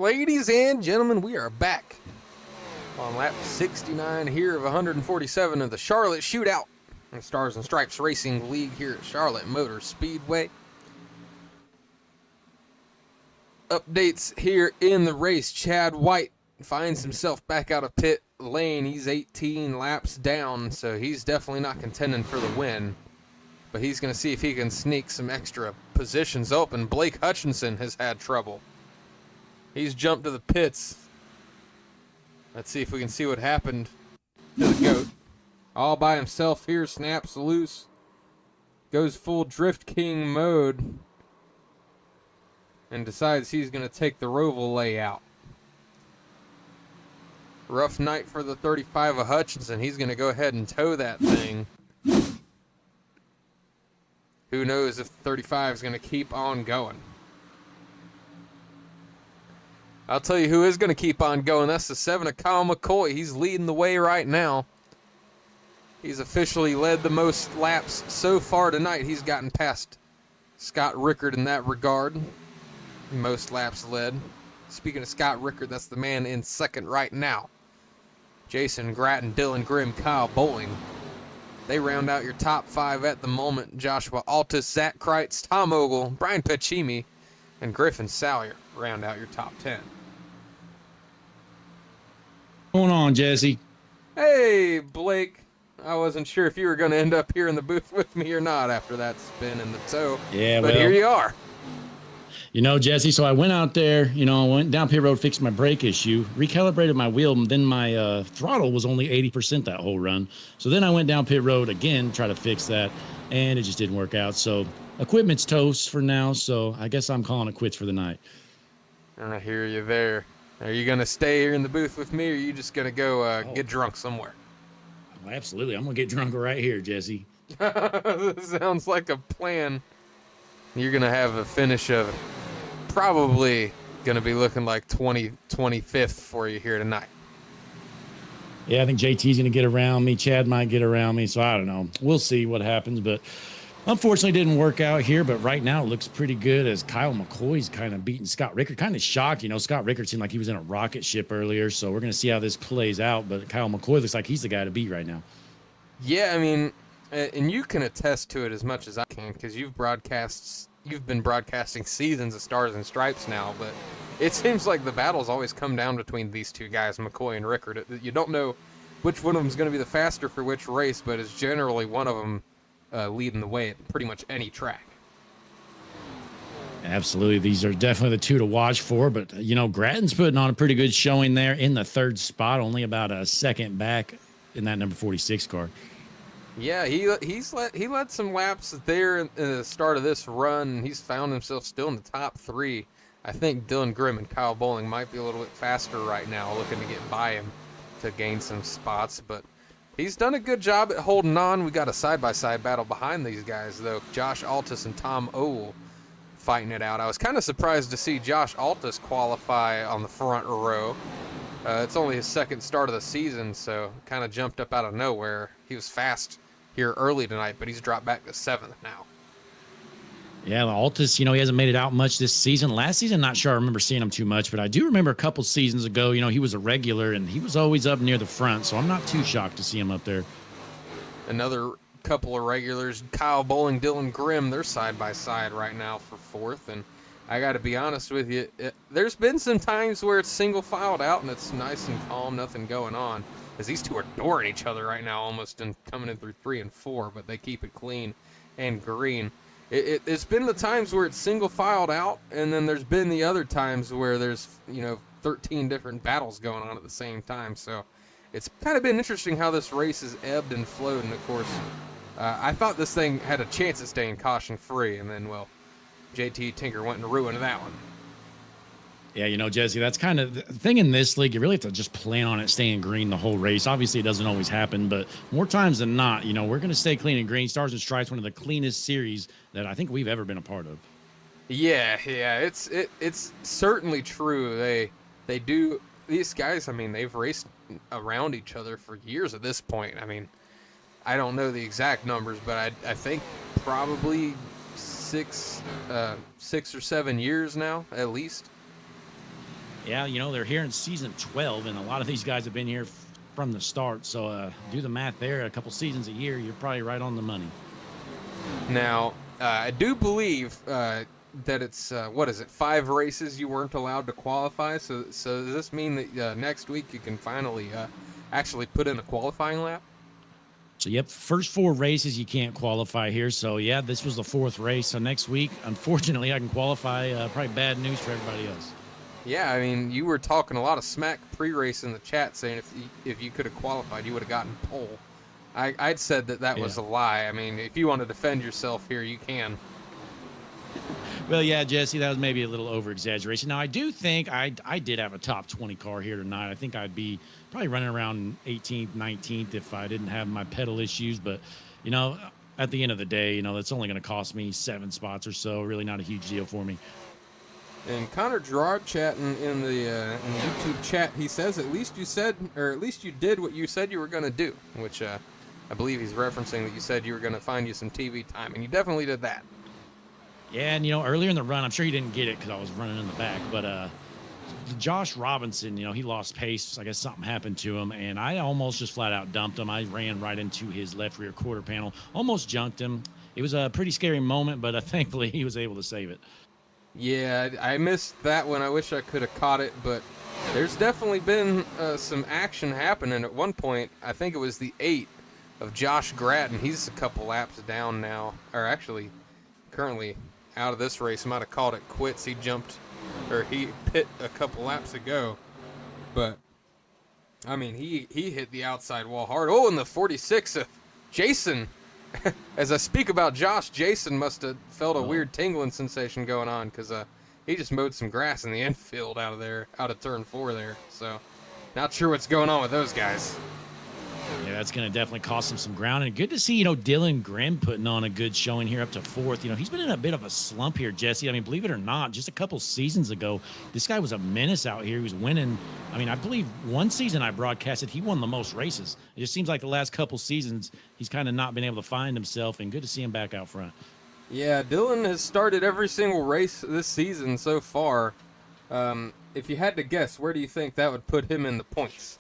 Ladies and gentlemen, we are back on lap 69 here of 147 of the Charlotte Shootout, the Stars and Stripes Racing League here at Charlotte Motor Speedway. Updates here in the race. Chad White finds himself back out of pit lane. He's 18 laps down, so he's definitely not contending for the win. But he's going to see if he can sneak some extra positions open. Blake Hutchinson has had trouble. He's jumped to the pits. Let's see if we can see what happened to the GOAT. All by himself here, snaps loose. Goes full Drift King mode. And decides he's going to take the Roval layout. Rough night for the 35 of Hutchinson. He's going to go ahead and tow that thing. Who knows if 35 is going to keep on going. I'll tell you who is going to keep on going. That's the 7 of Kyle McCoy. He's leading the way right now. He's officially led the most laps so far tonight. He's gotten past Scott Rickard in that regard. Most laps led. Speaking of Scott Rickard, that's the man in second right now. Jason Gratton, Dylan Grimm, Kyle Bowling. They round out your top 5 at the moment. Joshua Altus, Zach Kreitz, Tom Ogle, Brian Pachimi, and Griffin Salyer round out your top 10. What's going on, Jesse? Hey, Blake. I wasn't sure if you were going to end up here in the booth with me or not after that spin in the toe. Yeah, but well, here you are. You know, Jesse, so I went out there, you know, I went down pit road, fixed my brake issue, recalibrated my wheel, and then my throttle was only 80% that whole run. So then I went down pit road again, try to fix that, and it just didn't work out. So equipment's toast for now, so I guess I'm calling it quits for the night. I hear you there. Are you going to stay here in the booth with me, or are you just going to go get drunk somewhere? Well, absolutely. I'm going to get drunk right here, Jesse. Sounds like a plan. You're going to have a finish of probably going to be looking like 25th for you here tonight. Yeah, I think JT's going to get around me. Chad might get around me, so I don't know. We'll see what happens, but unfortunately didn't work out here, but right now it looks pretty good as Kyle McCoy's kind of beating Scott Rickard. Kind of shocked, you know, Scott Rickard seemed like he was in a rocket ship earlier, so we're going to see how this plays out, but Kyle McCoy looks like he's the guy to beat right now. Yeah, I mean, and you can attest to it as much as I can because you've been broadcasting seasons of Stars and Stripes now, but it seems like the battles always come down between these two guys, McCoy and Rickard. You don't know which one of them is going to be the faster for which race, but it's generally one of them leading the way at pretty much any track. Absolutely. These are definitely the two to watch for, but, you know, Gratton's putting on a pretty good showing there in the third spot, only about a second back in that number 46 car. Yeah, he led some laps there in the start of this run. He's found himself still in the top 3. I think Dylan Grimm and Kyle Bowling might be a little bit faster right now, looking to get by him to gain some spots. But he's done a good job at holding on. We got a side-by-side battle behind these guys, though. Josh Altus and Tom Ogle fighting it out. I was kind of surprised to see Josh Altus qualify on the front row. It's only his second start of the season, so kind of jumped up out of nowhere. He was fast here early tonight, but he's dropped back to 7th now. Yeah, Altus, you know, he hasn't made it out much this season. Last season, not sure I remember seeing him too much, but I do remember a couple seasons ago, you know, he was a regular, and he was always up near the front, so I'm not too shocked to see him up there. Another couple of regulars, Kyle Bowling, Dylan Grimm, they're side-by-side right now for 4th, and I got to be honest with you, there's been some times where it's single-filed out, and it's nice and calm, nothing going on, as these two are dooring each other right now almost and coming in through 3 and 4, but they keep it clean and green. It's been the times where it's single-filed out, and then there's been the other times where there's, you know, 13 different battles going on at the same time. So it's kind of been interesting how this race has ebbed and flowed. And, of course, I thought this thing had a chance at staying caution-free, and then, well, JT Tinker went and ruined that one. Yeah, you know, Jesse, that's kind of the thing in this league. You really have to just plan on it staying green the whole race. Obviously, it doesn't always happen, but more times than not, you know, we're going to stay clean and green. Stars and Stripes, one of the cleanest series that I think we've ever been a part of. Yeah, it's certainly true. They do, these guys, I mean, they've raced around each other for years at this point. I mean, I don't know the exact numbers, but I think probably 6 or 7 years now, at least. Yeah, they're here in season 12, and a lot of these guys have been here from the start. So do the math there. A couple seasons a year, you're probably right on the money. Now, I do believe that it's, 5 races you weren't allowed to qualify? So does this mean that next week you can finally actually put in a qualifying lap? So, yep, first 4 races you can't qualify here. So, yeah, this was the 4th race. So next week, unfortunately, I can qualify. Probably bad news for everybody else. Yeah, I mean, you were talking a lot of smack pre-race in the chat saying if you could have qualified, you would have gotten pole. I'd said that was a lie. I mean, if you want to defend yourself here, you can. Well, yeah, Jesse, that was maybe a little over-exaggeration. Now, I do think I did have a top 20 car here tonight. I think I'd be probably running around 18th, 19th if I didn't have my pedal issues. But, at the end of the day, that's only going to cost me 7 spots or so. Really not a huge deal for me. And Connor Gerard chatting in the YouTube chat, he says at least you did what you said you were going to do, which I believe he's referencing that you said you were going to find you some TV time, and you definitely did that. Yeah, and earlier in the run, I'm sure he didn't get it because I was running in the back, but Josh Robinson, he lost pace. I guess something happened to him, and I almost just flat out dumped him. I ran right into his left rear quarter panel, almost junked him. It was a pretty scary moment, but thankfully he was able to save it. Yeah, I missed that one. I wish I could have caught it, but there's definitely been some action happening. At one point, I think it was the 8 of Josh Gratton. He's a couple laps down now, or actually currently out of this race. Might have called it quits. He pit a couple laps ago, but I mean, he hit the outside wall hard. Oh, and the 46 of Jason. As I speak about Josh, Jason must have felt a weird tingling sensation going on because he just mowed some grass in the infield out of turn 4 there. So, not sure what's going on with those guys. Yeah, that's going to definitely cost him some ground. And good to see, Dylan Grimm putting on a good showing here up to 4th. He's been in a bit of a slump here, Jesse. I mean, believe it or not, just a couple seasons ago, this guy was a menace out here. He was winning. I mean, I believe one season I broadcasted, he won the most races. It just seems like the last couple seasons, he's kind of not been able to find himself, and good to see him back out front. Yeah, Dylan has started every single race this season so far. If you had to guess, where do you think that would put him in the points?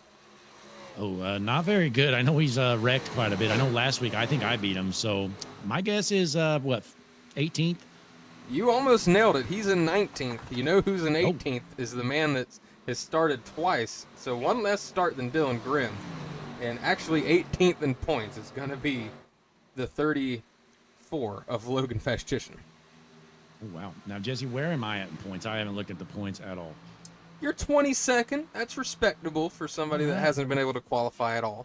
Oh, not very good. I know he's wrecked quite a bit. I know last week I think I beat him. So my guess is, 18th? You almost nailed it. He's in 19th. You know who's in 18th is the man that has started twice. So one less start than Dylan Grimm. And actually 18th in points is going to be the 34 of Logan Fastician. Oh, wow. Now, Jesse, where am I at in points? I haven't looked at the points at all. You're 22nd. That's respectable for somebody that hasn't been able to qualify at all.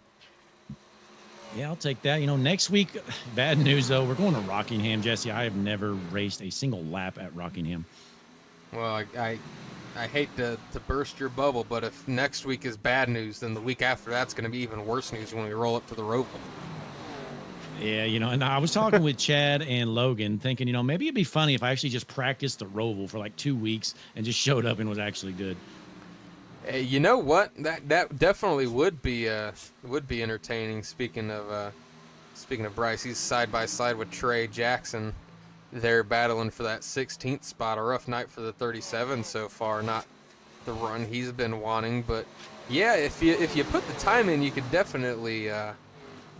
Yeah, I'll take that. Next week, bad news, though. We're going to Rockingham, Jesse. I have never raced a single lap at Rockingham. Well, I hate to burst your bubble, but if next week is bad news, then the week after that's going to be even worse news when we roll up to the Roval. Yeah, and I was talking with Chad and Logan, thinking, maybe it'd be funny if I actually just practiced the Roval for like 2 weeks and just showed up and was actually good. Hey, you know what? That definitely would be entertaining. Speaking of Bryce, he's side by side with Trey Jackson. They're battling for that 16th spot. A rough night for the 37 so far. Not the run he's been wanting, but yeah, if you put the time in, you could definitely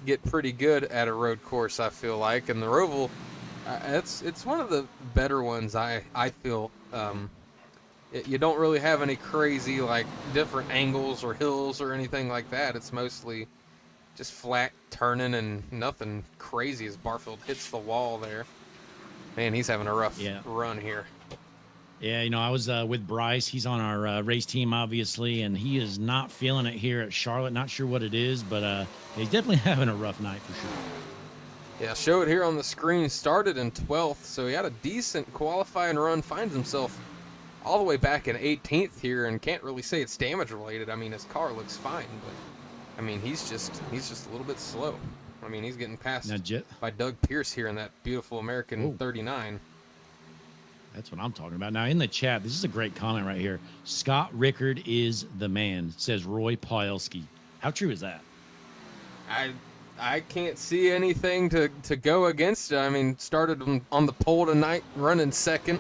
get pretty good at a road course, I feel like. And the Roval, it's one of the better ones, I feel. You don't really have any crazy like different angles or hills or anything like that. It's mostly just flat turning and nothing crazy as Barfield hits the wall there. Man, he's having a rough run here. Yeah, I was with Bryce. He's on our race team, obviously, and he is not feeling it here at Charlotte. Not sure what it is, but he's definitely having a rough night for sure. Yeah, show it here on the screen. Started in 12th, so he had a decent qualifying run. Finds himself all the way back in 18th here, and can't really say it's damage related. I mean, his car looks fine, but I mean, he's just a little bit slow. I mean, he's getting passed by Doug Pierce here in that beautiful American 39. That's what I'm talking about. Now, in the chat, this is a great comment right here. Scott Rickard is the man, says Roy Paelski. How true is that? I can't see anything to go against it. I mean, started on the pole tonight, running second.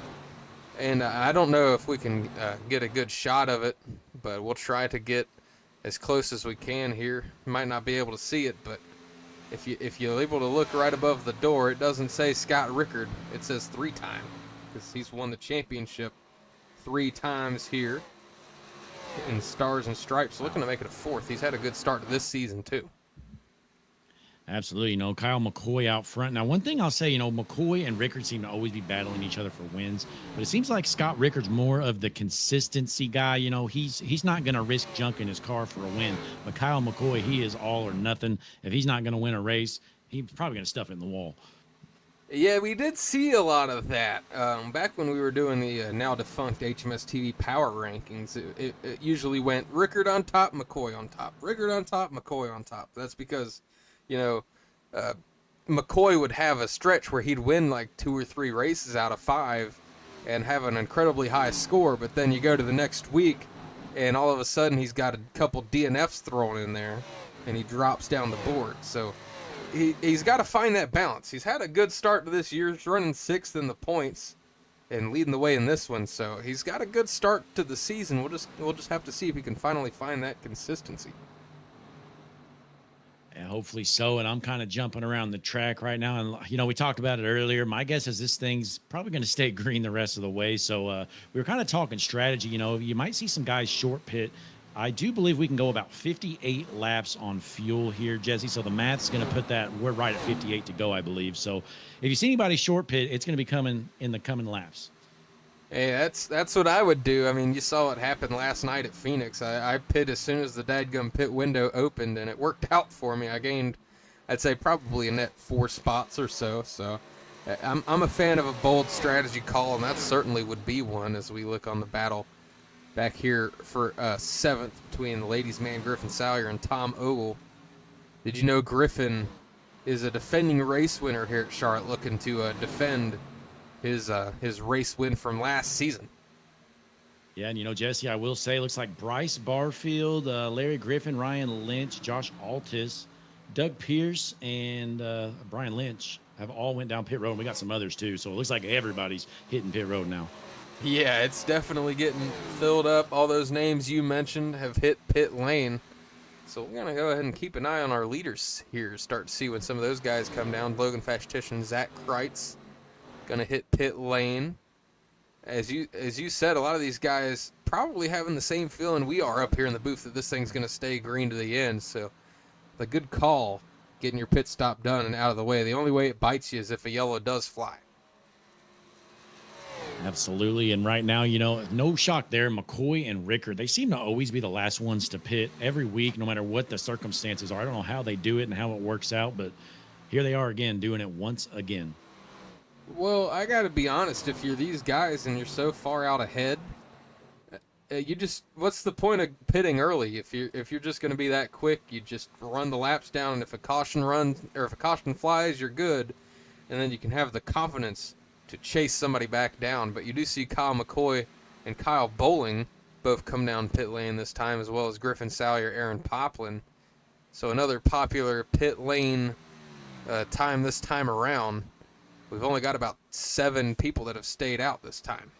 And I don't know if we can get a good shot of it, but we'll try to get as close as we can here. You might not be able to see it, but if you're able to look right above the door, it doesn't say Scott Rickard. It says 3-time, because he's won the championship 3 times here in Stars and Stripes. Looking to make it a 4th. He's had a good start to this season too. Absolutely. You know, Kyle McCoy out front. Now, one thing I'll say, you know, McCoy and Rickard seem to always be battling each other for wins, but it seems like Scott Rickard's more of the consistency guy. You know, he's not going to risk junking his car for a win, but Kyle McCoy, he is all or nothing. If he's not going to win a race, he's probably going to stuff it in the wall. Yeah, we did see a lot of that. Back when we were doing the now defunct HMS TV power rankings, it usually went Rickard on top, McCoy on top, Rickard on top, McCoy on top. That's because, you know, McCoy would have a stretch where he'd win like 2 or 3 races out of 5 and have an incredibly high score, but then you go to the next week and all of a sudden he's got a couple DNFs thrown in there and he drops down the board. So he's got to find that balance. He's had a good start to this year. He's running 6th in the points and leading the way in this one. So he's got a good start to the season. We'll just have to see if he can finally find that consistency. Yeah, hopefully so. And I'm kind of jumping around the track right now. And, you know, we talked about it earlier. My guess is this thing's probably going to stay green the rest of the way. So we were kind of talking strategy. You know, you might see some guys short pit. I do believe we can go about 58 laps on fuel here, Jesse. So the math's going to put that, we're right at 58 to go, I believe. So if you see anybody short pit, it's going to be coming in the coming laps. Hey, that's what I would do. I mean, you saw what happened last night at Phoenix. I pit as soon as the dadgum pit window opened, and it worked out for me. I gained, I'd say, probably a net 4 spots or so. So I'm a fan of a bold strategy call, and that certainly would be one as we look on the battle back here for 7th between the ladies' man Griffin Salyer and Tom Ogle. Did you know Griffin is a defending race winner here at Charlotte, looking to defend his race win from last season? Yeah, and you know, Jesse, I will say, it looks like Bryce Barfield, Larry Griffin, Ryan Lynch, Josh Altis, Doug Pierce, and Brian Lynch have all went down pit road. And we got some others too, so it looks like everybody's hitting pit road now. Yeah, it's definitely getting filled up. All those names you mentioned have hit pit lane. So we're going to go ahead and keep an eye on our leaders here. Start to see when some of those guys come down. Logan Fashtician, Zach Kreitz going to hit pit lane. As you said, a lot of these guys probably having the same feeling we are up here in the booth that this thing's going to stay green to the end. So a good call getting your pit stop done and out of the way. The only way it bites you is if a yellow does fly. Absolutely. And right now, you know, no shock there. McCoy and Rickard, they seem to always be the last ones to pit every week, no matter what the circumstances are. I don't know how they do it and how it works out, but here they are again, doing it once again. Well, I got to be honest. If you're these guys and you're so far out ahead, what's the point of pitting early? If you're just going to be that quick, you just run the laps down, and if a caution flies, you're good, and then you can have the confidence to chase somebody back down. But you do see Kyle McCoy and Kyle Bowling both come down pit lane this time, as well as Griffin Salyer, Aaron Poplin. So another popular pit lane time this time around. We've only got about 7 people that have stayed out this time.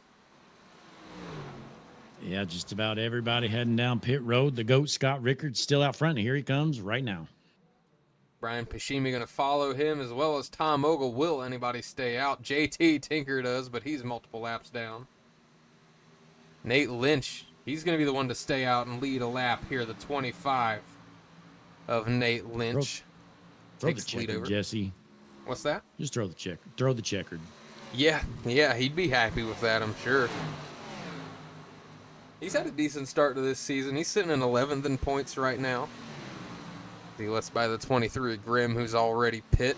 Yeah, just about everybody heading down pit road. The GOAT, Scott Rickard, still out front. And here he comes right now. Brian Pashimi going to follow him, as well as Tom Ogle. Will anybody stay out? JT Tinker does, but he's multiple laps down. Nate Lynch, he's going to be the one to stay out and lead a lap here, the 25 of Nate Lynch. Throw the checkered, Jesse. What's that? Just throw the checker. Throw the checkered. Yeah, he'd be happy with that, I'm sure. He's had a decent start to this season. He's sitting in 11th in points right now. He lets by the 23 Grimm, who's already pit.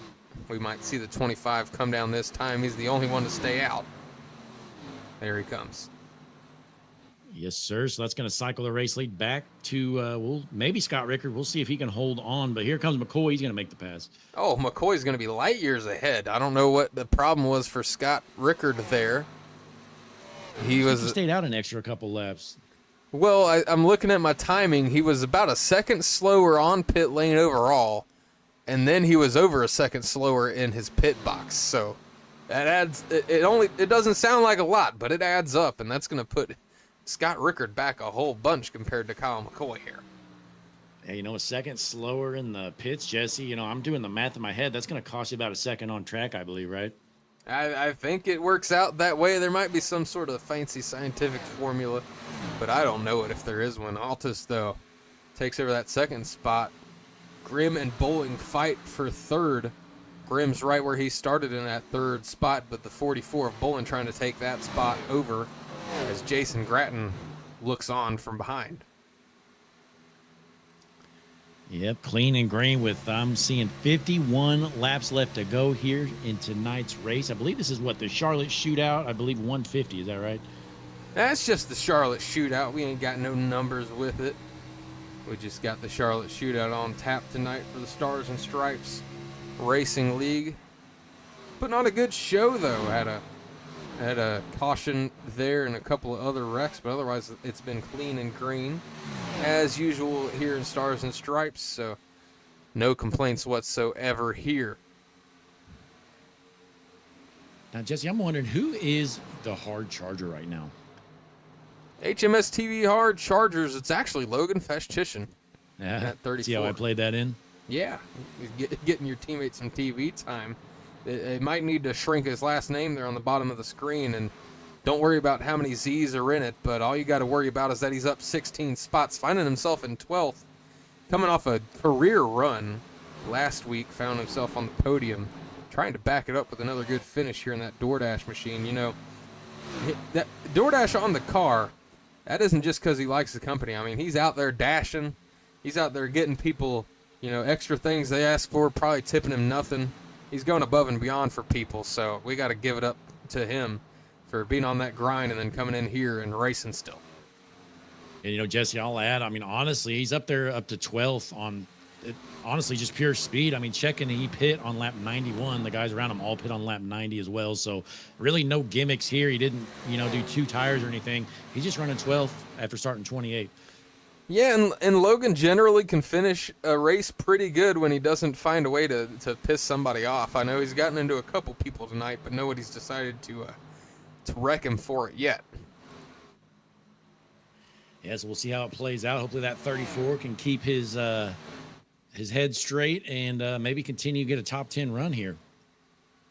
We might see the 25 come down this time. He's the only one to stay out. There he comes. Yes, sir. So that's going to cycle the race lead back to, maybe Scott Rickard. We'll see if he can hold on. But here comes McCoy. He's going to make the pass. Oh, McCoy's going to be light years ahead. I don't know what the problem was for Scott Rickard there. He stayed out an extra couple laps. Well, I'm looking at my timing. He was about a second slower on pit lane overall, and then he was over a second slower in his pit box. So That adds. It doesn't sound like a lot, but it adds up, and that's going to put Scott Rickard back a whole bunch compared to Kyle McCoy here. Yeah, you know, a second slower in the pits, Jesse. You know, I'm doing the math in my head. That's going to cost you about a second on track, I believe, right? I think it works out that way. There might be some sort of fancy scientific formula, but I don't know it if there is one. Altus, though, takes over that second spot. Grimm and Bowling fight for third. Grimm's right where he started in that third spot, but the 44 of Bowling trying to take that spot over as Jason Gratton looks on from behind. Yep, clean and green with, I'm seeing 51 laps left to go here in tonight's race. I believe this is what, the Charlotte Shootout? I believe 150, is that right? That's just the Charlotte Shootout. We ain't got no numbers with it. We just got the Charlotte Shootout on tap tonight for the Stars and Stripes Racing League. Putting on a good show, though. Had a caution there and a couple of other wrecks, but otherwise it's been clean and green as usual here in Stars and Stripes, so no complaints whatsoever here. Now, Jesse, I'm wondering, who is the hard charger right now? HMS TV hard chargers, it's actually Logan Festchishin Yeah, at 34. see how I played that in? Yeah, getting your teammates some TV time. They might need to shrink his last name there on the bottom of the screen, and don't worry about how many Z's are in it, but all you got to worry about is that he's up 16 spots, finding himself in 12th, coming off a career run last week, found himself on the podium, trying to back it up with another good finish here in that DoorDash machine. You know, that DoorDash on the car, that isn't just because he likes the company. I mean, he's out there dashing. He's out there getting people, you know, extra things they ask for, probably tipping him nothing. He's going above and beyond for people, so we got to give it up to him for being on that grind and then coming in here and racing still. And, you know, Jesse, I'll add, I mean, honestly, he's up there up to 12th on, honestly, just pure speed. I mean, checking, he pit on lap 91. The guys around him all pit on lap 90 as well. So really no gimmicks here. He didn't, you know, do two tires or anything. He's just running 12th after starting 28. Yeah, and Logan generally can finish a race pretty good when he doesn't find a way to piss somebody off. I know he's gotten into a couple people tonight, but nobody's decided to wreck him for it yet. Yeah, so we'll see how it plays out. Hopefully that 34 can keep his head straight and maybe continue to get a top 10 run here.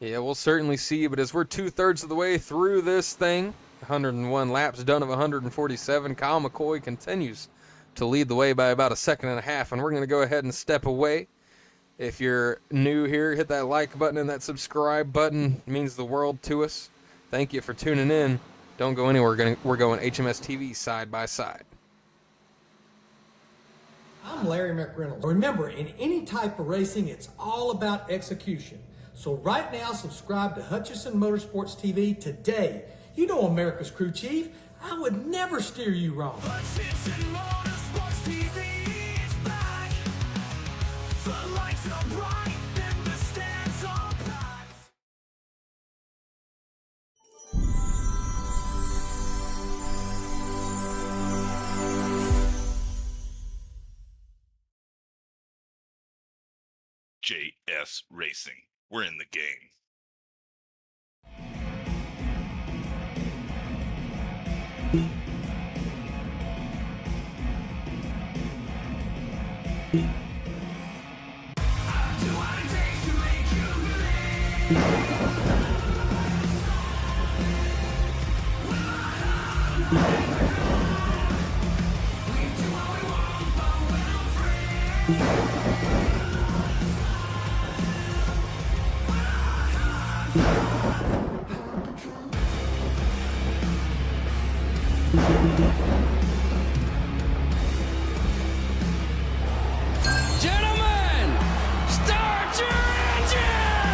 Yeah, we'll certainly see, but as we're 2/3 of the way through this thing, 101 laps done of 147, Kyle McCoy continues to lead the way by about a second and a half, and we're going to go ahead and step away. If you're new here, hit that like button and that subscribe button. It means the world to us. Thank you for tuning in. Don't go anywhere. We're going HMS TV side by side. I'm Larry McReynolds. Remember, in any type of racing, it's all about execution. So right now, subscribe to Hutchison Motorsports TV today. You know America's crew chief. I would never steer you wrong. Hutchison Motorsports TV is back. The lights are bright and the stands are packed. JS Racing. We're in the game. Gentlemen, start your engine!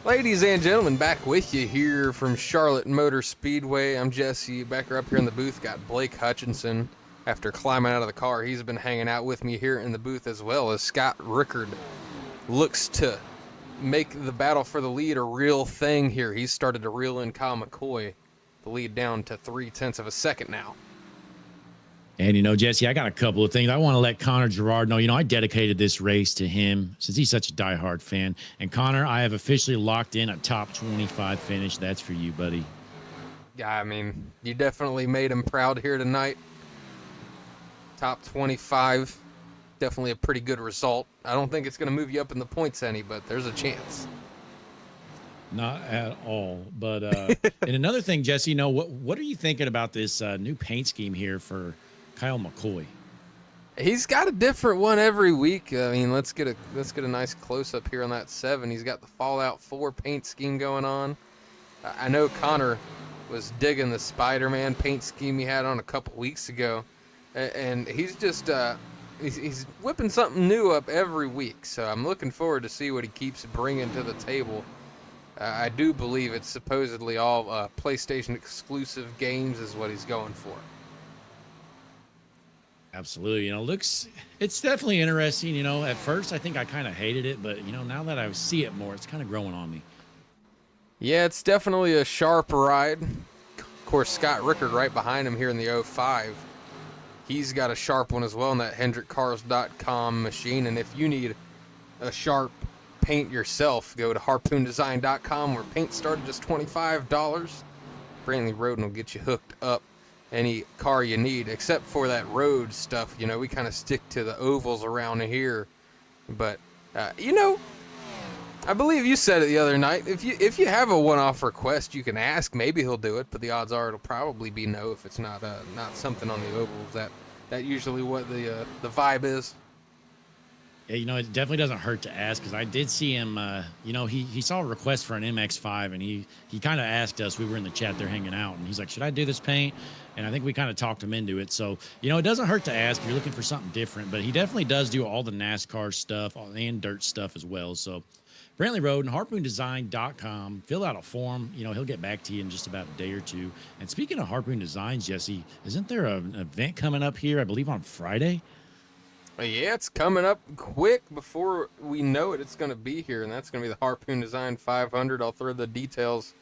Ladies and gentlemen, back with you here from Charlotte Motor Speedway. I'm Jesse. Back up here in the booth, got Blake Hutchinson. After climbing out of the car, he's been hanging out with me here in the booth, as well as Scott Rickard looks to make the battle for the lead a real thing here. He's started to reel in Kyle McCoy, the lead down to 0.3 of a second now. And, you know, Jesse, I got a couple of things. I want to let Connor Gerard know, you know, I dedicated this race to him since he's such a diehard fan. And, Connor, I have officially locked in a top 25 finish. That's for you, buddy. Yeah, I mean, you definitely made him proud here tonight. Top 25, definitely a pretty good result. I don't think it's going to move you up in the points any, but there's a chance. Not at all. But and another thing, Jesse, you know, what are you thinking about this new paint scheme here for Kyle McCoy? He's got a different one every week. I mean, let's get a nice close up here on that 7. He's got the Fallout 4 paint scheme going on. I know Connor was digging the Spider-Man paint scheme he had on a couple weeks ago, and he's just he's whipping something new up every week. So I'm looking forward to see what he keeps bringing to the table. I do believe it's supposedly all PlayStation exclusive games is what he's going for. Absolutely. You know, it's definitely interesting. You know, at first I think I kind of hated it, but, you know, now that I see it more, it's kind of growing on me. Yeah, it's definitely a sharp ride. Of course, Scott Rickard right behind him here in the 05. He's got a sharp one as well in that HendrickCars.com machine. And if you need a sharp paint yourself, go to harpoondesign.com, where paint started just $25. Brantley Roden will get you hooked up any car you need, except for that road stuff. You know, we kind of stick to the ovals around here. But you know, I believe you said it the other night, if you have a one-off request, you can ask. Maybe he'll do it, but the odds are it'll probably be no if it's not something on the ovals. That usually what the vibe is. Yeah, you know, it definitely doesn't hurt to ask, because I did see him, you know, he saw a request for an MX-5, and he kind of asked us. We were in the chat there hanging out, and he's like, should I do this paint? And I think we kind of talked him into it. So, you know, it doesn't hurt to ask if you're looking for something different, but he definitely does do all the NASCAR stuff and dirt stuff as well. So, Brantley Roden, harpoondesign.com. Fill out a form. You know, he'll get back to you in just about a day or two. And speaking of Harpoon Designs, Jesse, isn't there an event coming up here, I believe, on Friday? Yeah, it's coming up quick. Before we know it, it's going to be here, and that's going to be the Harpoon Design 500. I'll throw the details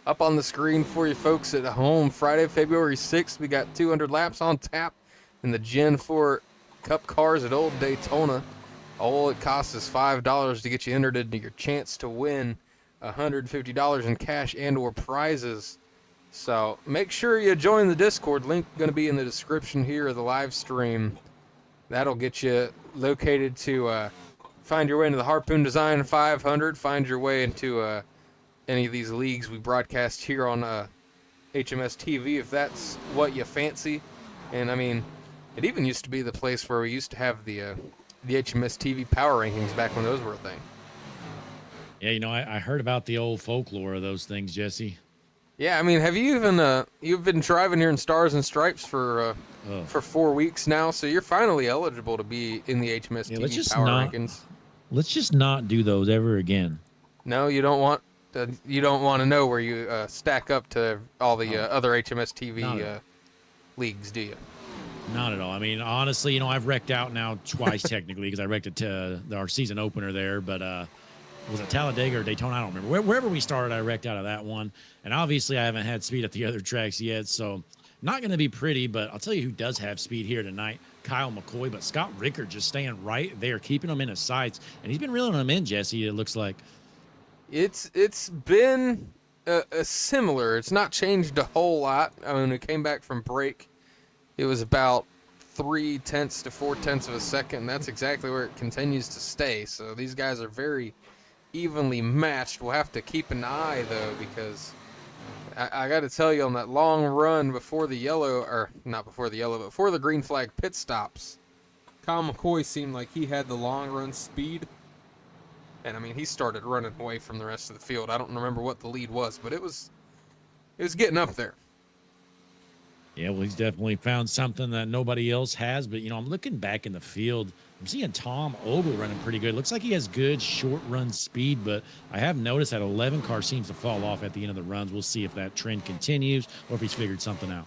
up on the screen for you folks at home. Friday, February 6th, we got 200 laps on tap in the Gen 4 Cup cars at Old Daytona. All it costs is $5 to get you entered into your chance to win $150 in cash and or prizes. So make sure you join the Discord. Link going to be in the description here of the live stream. That'll get you located to find your way into the Harpoon Design 500, find your way into any of these leagues we broadcast here on HMS TV, if that's what you fancy. And, I mean, it even used to be the place where we used to have the HMS TV power rankings back when those were a thing. Yeah, you know, I heard about the old folklore of those things, Jesse. Yeah, I mean, have you even you've been driving here in Stars and Stripes for 4 weeks now, so you're finally eligible to be in the HMS TV power rankings. Let's just not do those ever again. No, you don't want to know where you stack up to all the other HMS TV leagues, do you? Not at all. I mean, honestly, you know, I've wrecked out now twice technically, because I wrecked it to our season opener there, but was it Talladega or Daytona? I don't remember. Wherever we started, I wrecked out of that one. And obviously, I haven't had speed at the other tracks yet, so not going to be pretty. But I'll tell you who does have speed here tonight, Kyle McCoy. But Scott Rickard just staying right there, keeping him in his sights. And he's been reeling them in, Jesse, it looks like. It's been a similar. It's not changed a whole lot. I mean, it came back from break. It was about 0.3 to 0.4 of a second. And that's exactly where it continues to stay. So these guys are very evenly matched. We'll have to keep an eye, though, because I got to tell you, on that long run before the yellow, or not before the yellow, but before the green flag pit stops, Kyle McCoy seemed like he had the long run speed. And, I mean, he started running away from the rest of the field. I don't remember what the lead was, but it was getting up there. Yeah, well, he's definitely found something that nobody else has. But, you know, I'm looking back in the field. I'm seeing Tom Ogle running pretty good. Looks like he has good short run speed, but I have noticed that 11 car seems to fall off at the end of the runs. We'll see if that trend continues or if he's figured something out.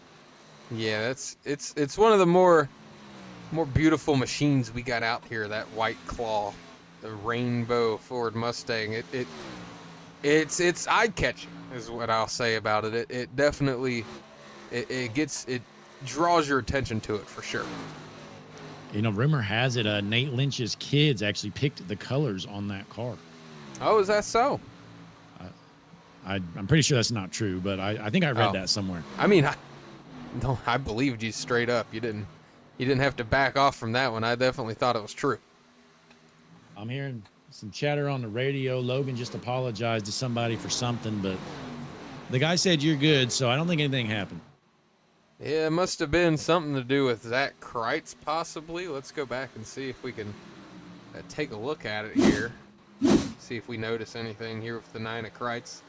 Yeah, it's one of the more beautiful machines we got out here. That White Claw, the Rainbow Ford Mustang. It's eye catching is what I'll say about it. It definitely it draws your attention to it for sure. You know, rumor has it Nate Lynch's kids actually picked the colors on that car. Oh, is that so? I'm pretty sure that's not true, but I think I read that somewhere. I mean, I believed you straight up. You didn't have to back off from that one. I definitely thought it was true. I'm hearing some chatter on the radio. Logan just apologized to somebody for something, but the guy said you're good, so I don't think anything happened. Yeah, it must have been something to do with Zach Kreitz, possibly. Let's go back and see if we can take a look at it here. See if we notice anything here with the 9 of Kreitz.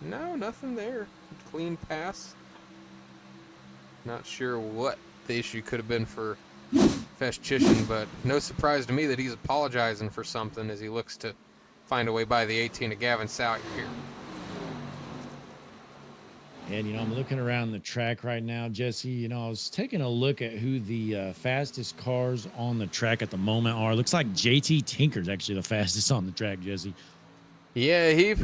No, nothing there. Clean pass. Not sure what the issue could have been for Festchishin, but no surprise to me that he's apologizing for something as he looks to find a way by the 18 of Gavin Sowyer here. And, you know, I'm looking around the track right now, Jesse. You know, I was taking a look at who the fastest cars on the track at the moment are. Looks like JT Tinker's actually the fastest on the track, Jesse. Yeah, he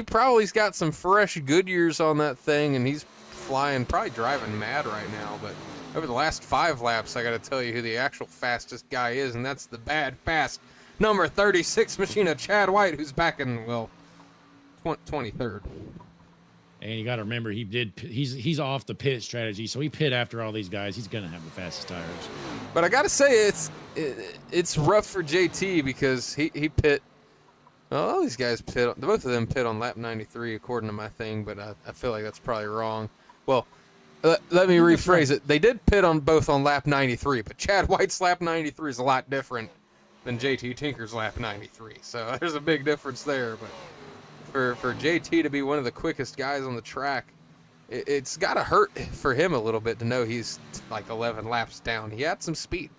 probably's got some fresh Goodyears on that thing, and he's flying, probably driving mad right now. But over the last 5 laps, I got to tell you who the actual fastest guy is, and that's the bad fast number 36 machine of Chad White, who's back in, well, 23rd. And you got to remember, he's off the pit strategy, so he pit after all these guys. He's gonna have the fastest tires. But I gotta say, it's rough for JT because he pit. Well, all these guys pit. Both of them pit on lap 93 according to my thing, but I feel like that's probably wrong. Well, let me rephrase it. They did pit on both on lap 93, but Chad White's lap 93 is a lot different than JT Tinker's lap 93. So there's a big difference there, but. For JT to be one of the quickest guys on the track, it's got to hurt for him a little bit to know he's like 11 laps down. He had some speed.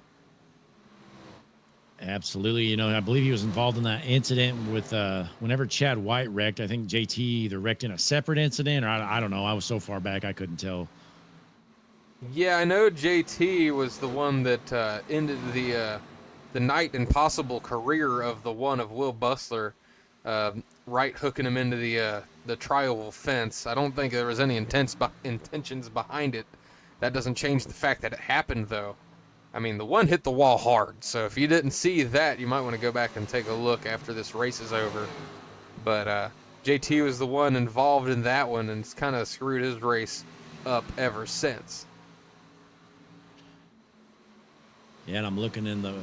Absolutely. You know, I believe he was involved in that incident with whenever Chad White wrecked. I think JT either wrecked in a separate incident or I don't know. I was so far back I couldn't tell. Yeah, I know JT was the one that ended the night impossible career of the one of Will Bustler. Right hooking him into the tri-oval fence. I don't think there was any intentions behind it. That doesn't change the fact that it happened, though. I mean, the one hit the wall hard, so if you didn't see that, you might want to go back and take a look after this race is over. But JT was the one involved in that one, and it's kind of screwed his race up ever since. Yeah, and I'm looking in the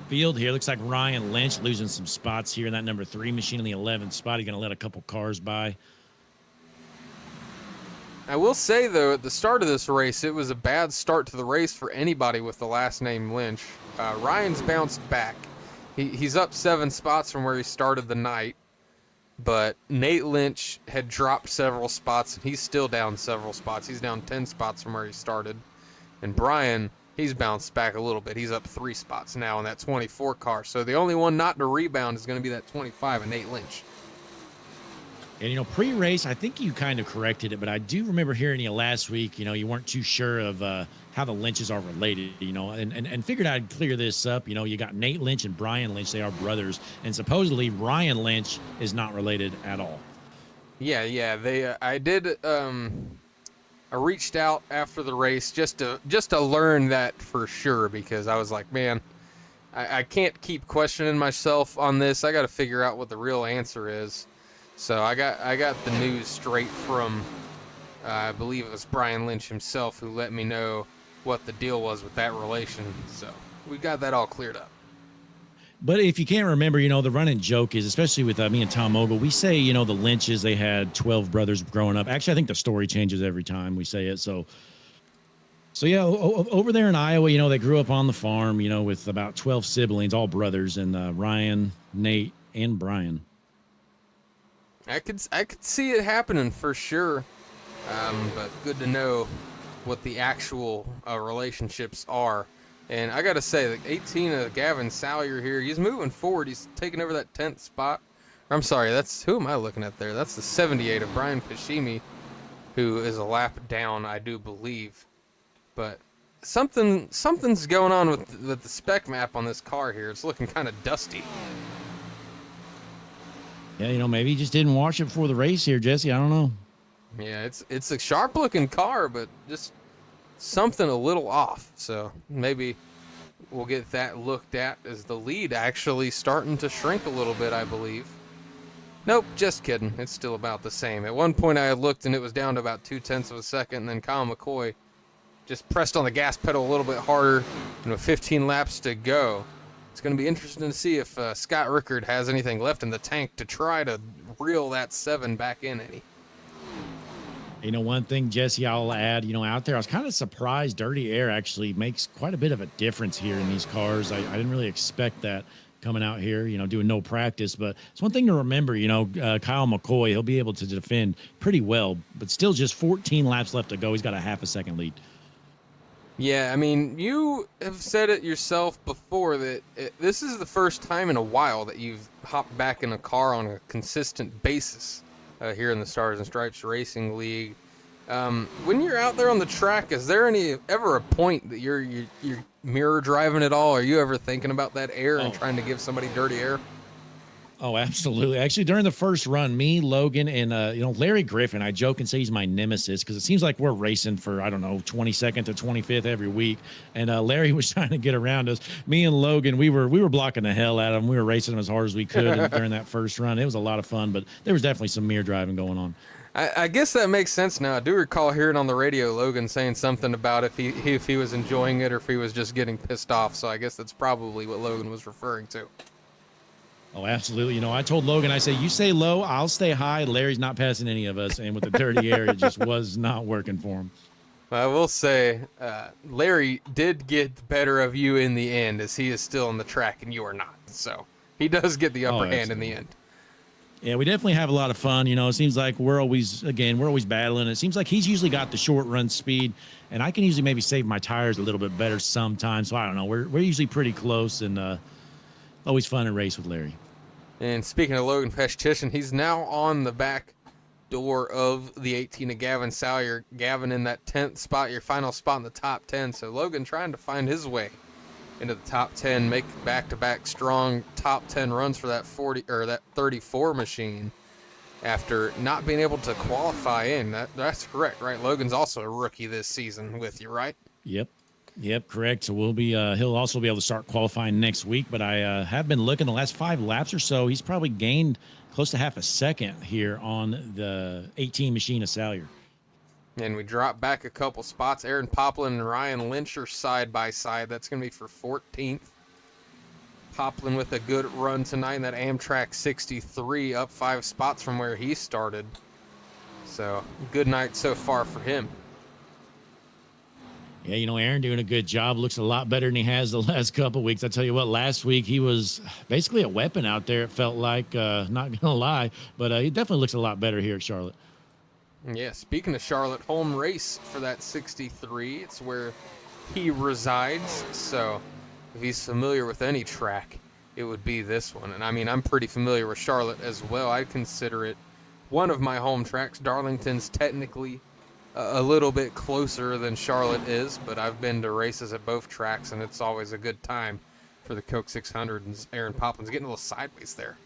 field here. Looks like Ryan Lynch losing some spots here in that number 3 machine in the 11th spot. He's going to let a couple cars by. I will say, though, at the start of this race, it was a bad start to the race for anybody with the last name Lynch. Ryan's bounced back. He's up 7 spots from where he started the night, but Nate Lynch had dropped several spots, and he's still down several spots. He's down 10 spots from where he started. And Brian... he's bounced back a little bit. He's up 3 spots now in that 24 car. So the only one not to rebound is going to be that 25 and Nate Lynch. And, you know, pre-race, I think you kind of corrected it, but I do remember hearing you last week, you know, you weren't too sure of how the Lynches are related, you know, and figured I'd clear this up. You know, you got Nate Lynch and Brian Lynch. They are brothers. And supposedly Ryan Lynch is not related at all. Yeah. I did... I reached out after the race just to learn that for sure, because I was like, man, I can't keep questioning myself on this. I got to figure out what the real answer is. So I got the news straight from I believe it was Brian Lynch himself who let me know what the deal was with that relation. So we got that all cleared up. But if you can't remember, you know, the running joke is, especially with me and Tom Ogle, we say, you know, the Lynches, they had 12 brothers growing up. Actually, I think the story changes every time we say it. So yeah, over there in Iowa, you know, they grew up on the farm, you know, with about 12 siblings, all brothers, and Ryan, Nate, and Brian. I could see it happening for sure. But good to know what the actual relationships are. And I got to say, the 18 of Gavin Salyer here, he's moving forward. He's taking over that 10th spot. I'm sorry, who am I looking at there? That's the 78 of Brian Pashimi, who is a lap down, I do believe. But something's going on with the spec map on this car here. It's looking kind of dusty. Yeah, maybe he just didn't watch it before the race here, Jesse. I don't know. Yeah, it's a sharp looking car, but just something a little off. So maybe we'll get that looked at as the lead actually starting to shrink a little bit, I believe. Nope, just kidding. It's still about the same. At one point I had looked and it was down to about 0.2 of a second, and then Kyle McCoy just pressed on the gas pedal a little bit harder, 15 laps to go. It's going to be interesting to see if Scott Rickard has anything left in the tank to try to reel that 7 back in any. One thing, Jesse, I'll add, out there, I was kind of surprised Dirty Air actually makes quite a bit of a difference here in these cars. I didn't really expect that coming out here, doing no practice. But it's one thing to remember, Kyle McCoy, he'll be able to defend pretty well, but still just 14 laps left to go. He's got a half a second lead. Yeah, I mean, you have said it yourself before that this is the first time in a while that you've hopped back in a car on a consistent basis here in the Stars and Stripes Racing League. When you're out there on the track, is there ever a point that you're mirror driving at all? Are you ever thinking about that air and trying to give somebody dirty air? Oh, absolutely. Actually, during the first run, me, Logan, and Larry Griffin, I joke and say he's my nemesis because it seems like we're racing for, 22nd to 25th every week. And Larry was trying to get around us. Me and Logan, we were blocking the hell out of him. We were racing him as hard as we could during that first run. It was a lot of fun, but there was definitely some mirror driving going on. I guess that makes sense now. I do recall hearing on the radio Logan saying something about if he was enjoying it or if he was just getting pissed off. So I guess that's probably what Logan was referring to. Oh, absolutely. I told Logan, I say, you stay low, I'll stay high. Larry's not passing any of us. And with the dirty air, it just was not working for him. I will say, Larry did get the better of you in the end, as he is still on the track and you are not. So he does get the upper hand in the end. Yeah, we definitely have a lot of fun. It seems like we're always battling. It seems like he's usually got the short run speed, and I can usually maybe save my tires a little bit better sometimes. So I don't know. We're usually pretty close, and always fun to race with Larry. And speaking of Logan Peshtitian, he's now on the back door of the 18 of Gavin Salyer. Gavin in that 10th spot, your final spot in the top 10. So Logan trying to find his way into the top 10, make back-to-back strong top 10 runs for that 34 machine after not being able to qualify in. That's correct, right? Logan's also a rookie this season with you, right? Yep, correct. So we'll be he'll also be able to start qualifying next week, but I have been looking the last 5 laps or so. He's probably gained close to half a second here on the 18 machine of Salyer. And we drop back a couple spots. Aaron Poplin and Ryan Lynch are side by side. That's going to be for 14th. Poplin with a good run tonight in that Amtrak 63, up 5 spots from where he started. So good night so far for him. Yeah, Aaron doing a good job. Looks a lot better than he has the last couple weeks. I tell you what, last week he was basically a weapon out there, it felt like, not going to lie. But he definitely looks a lot better here at Charlotte. Yeah, speaking of Charlotte, home race for that 63. It's where he resides. So if he's familiar with any track, it would be this one. And I mean, I'm pretty familiar with Charlotte as well. I consider it one of my home tracks. Darlington's technically a little bit closer than Charlotte is, but I've been to races at both tracks, and it's always a good time for the Coke 600. And Aaron Poplin's getting a little sideways there.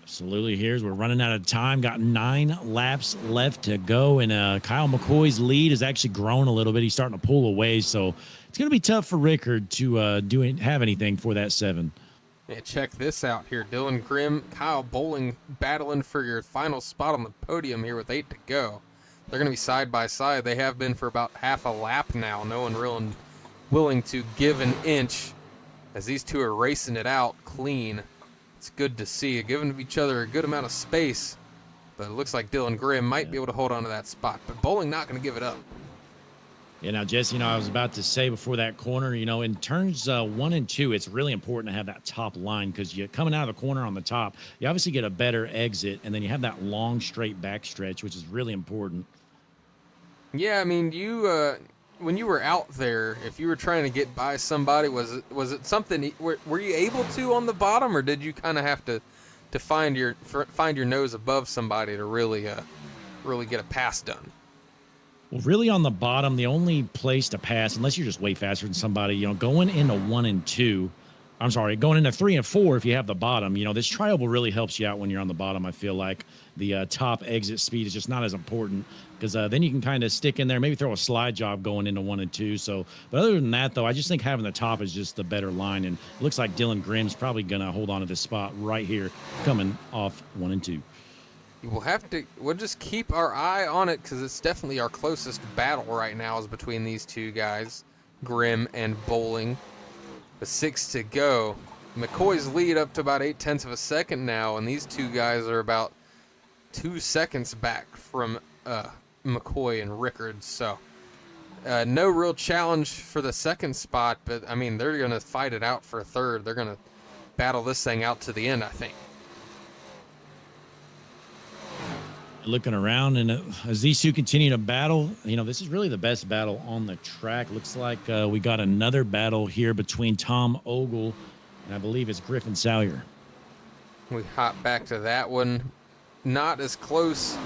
Absolutely. We're running out of time. Got 9 laps left to go, and Kyle McCoy's lead has actually grown a little bit. He's starting to pull away, so it's going to be tough for Rickard to have anything for that 7. Yeah, check this out here. Dylan Grimm, Kyle Bowling battling for your final spot on the podium here with 8 to go. They're going to be side by side. They have been for about half a lap now. No one really willing to give an inch as these two are racing it out clean. It's good to see, giving each other a good amount of space, but it looks like Dylan Grimm might be able to hold on to that spot. But Bowling not going to give it up. Yeah, now, Jesse, I was about to say before that corner, in turns 1 and 2, it's really important to have that top line because you're coming out of the corner on the top. You obviously get a better exit, and then you have that long, straight back stretch, which is really important. Yeah, I mean, you when you were out there, if you were trying to get by somebody, was it something? Were you able to on the bottom, or did you kind of have to find your nose above somebody to really get a pass done? Well, really on the bottom, the only place to pass, unless you're just way faster than somebody, going into 1 and 2, going into 3 and 4, if you have the bottom, this tri-oval really helps you out when you're on the bottom. I feel like the top exit speed is just not as important because then you can kind of stick in there, maybe throw a slide job going into 1 and 2. So, but other than that, though, I just think having the top is just the better line. And it looks like Dylan Grimm's probably going to hold on to this spot right here coming off 1 and 2. We'll just keep our eye on it because it's definitely our closest battle right now is between these two guys, Grimm and Bowling. With 6 to go. McCoy's lead up to about 0.8 of a second now, and these two guys are about 2 seconds back from McCoy and Rickard. So no real challenge for the second spot, but I mean they're gonna fight it out for a third. They're gonna battle this thing out to the end, I think. Looking around, and as these two continue to battle, this is really the best battle on the track. Looks like we got another battle here between Tom Ogle and I believe it's Griffin Salyer. We hop back to that one. Not as close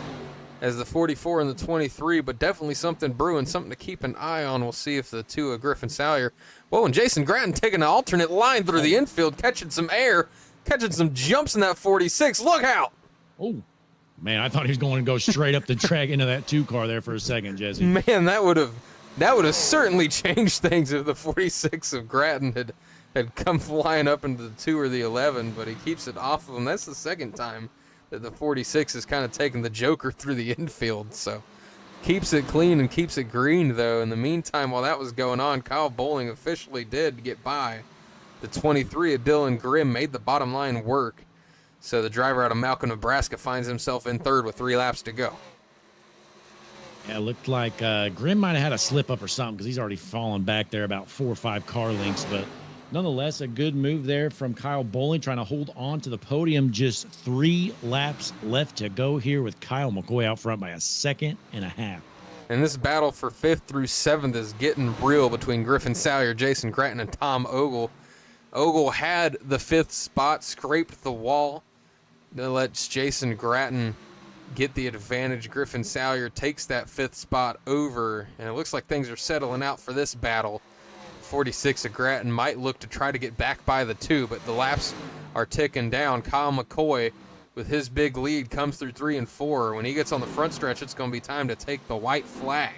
as the 44 and the 23, but definitely something brewing, something to keep an eye on. We'll see if the two of Griffin Salyer. Whoa, and Jason Grattan taking an alternate line through the infield, catching some air, catching some jumps in that 46. Look out! Oh. Man, I thought he was going to go straight up the track into that 2 car there for a second, Jesse. Man, that would have certainly changed things if the 46 of Grattan had come flying up into the 2 or the 11, but he keeps it off of him. That's the second time that the 46 is kind of taking the Joker through the infield, so keeps it clean and keeps it green, though. In the meantime, while that was going on, Kyle Bowling officially did get by. The 23 of Dylan Grimm made the bottom line work. So the driver out of Malcolm, Nebraska finds himself in third with 3 laps to go. Yeah, it looked like Grimm might have had a slip up or something because he's already fallen back there about 4 or 5 car lengths. But nonetheless, a good move there from Kyle Bowling trying to hold on to the podium. Just 3 laps left to go here with Kyle McCoy out front by 1.5 seconds. And this battle for 5th through 7th is getting real between Griffin Salyer, Jason Grattan, and Tom Ogle. Ogle had the 5th spot, scraped the wall. That lets Jason Grattan get the advantage. Griffin Salyer takes that 5th spot over, and it looks like things are settling out for this battle. 46 of Grattan might look to try to get back by the 2, but the laps are ticking down. Kyle McCoy, with his big lead, comes through 3 and 4. When he gets on the front stretch, it's going to be time to take the white flag.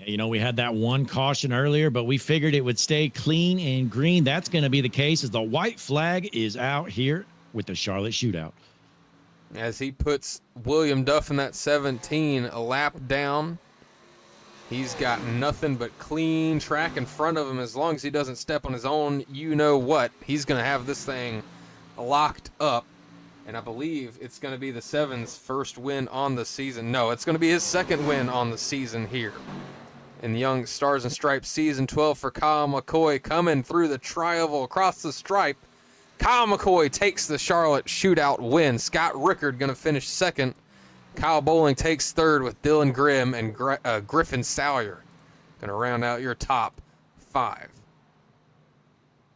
Yeah, we had that one caution earlier, but we figured it would stay clean and green. That's going to be the case as the white flag is out here with the Charlotte Shootout. As he puts William Duff in that 17 a lap down. He's got nothing but clean track in front of him. As long as he doesn't step on his own, you-know-what, he's going to have this thing locked up. And I believe it's going to be the 7's first win on the season. No, it's going to be his second win on the season here. In the Young Stars and Stripes Season 12 for Kyle McCoy, coming through the tri-oval across the stripe. Kyle McCoy takes the Charlotte Shootout win. Scott Rickard going to finish second. Kyle Bowling takes third with Dylan Grimm and Griffin Salyer. Going to round out your top 5.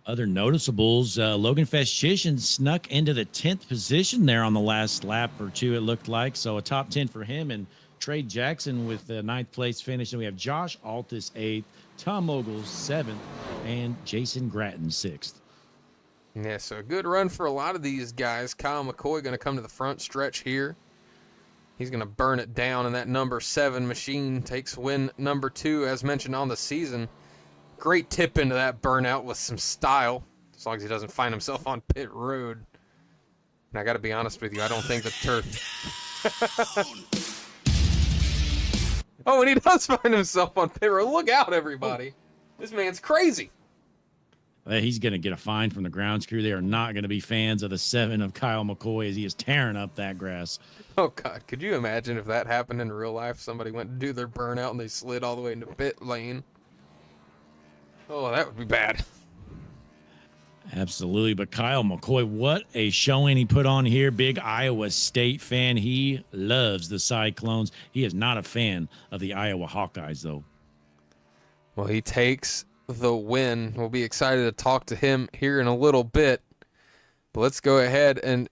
Other noticeables, Logan Festchisian snuck into the 10th position there on the last lap or 2, it looked like. So a top 10 for him, and Trey Jackson with the 9th place finish. And we have Josh Altus 8th, Tom Ogle 7th, and Jason Grattan 6th. Yeah, so a good run for a lot of these guys. Kyle McCoy going to come to the front stretch here. He's going to burn it down, and that number 7 machine takes win number 2, as mentioned on the season. Great tip into that burnout with some style, as long as he doesn't find himself on pit road. And I got to be honest with you, I don't think the turf... Oh, and he does find himself on pit road. Look out, everybody. This man's crazy. He's going to get a fine from the grounds crew. They are not going to be fans of the 7 of Kyle McCoy as he is tearing up that grass. Oh, God. Could you imagine if that happened in real life? Somebody went to do their burnout and they slid all the way into pit lane. Oh, that would be bad. Absolutely. But Kyle McCoy, what a showing he put on here. Big Iowa State fan. He loves the Cyclones. He is not a fan of the Iowa Hawkeyes, though. Well, he takes the win. We'll be excited to talk to him here in a little bit. But let's go ahead and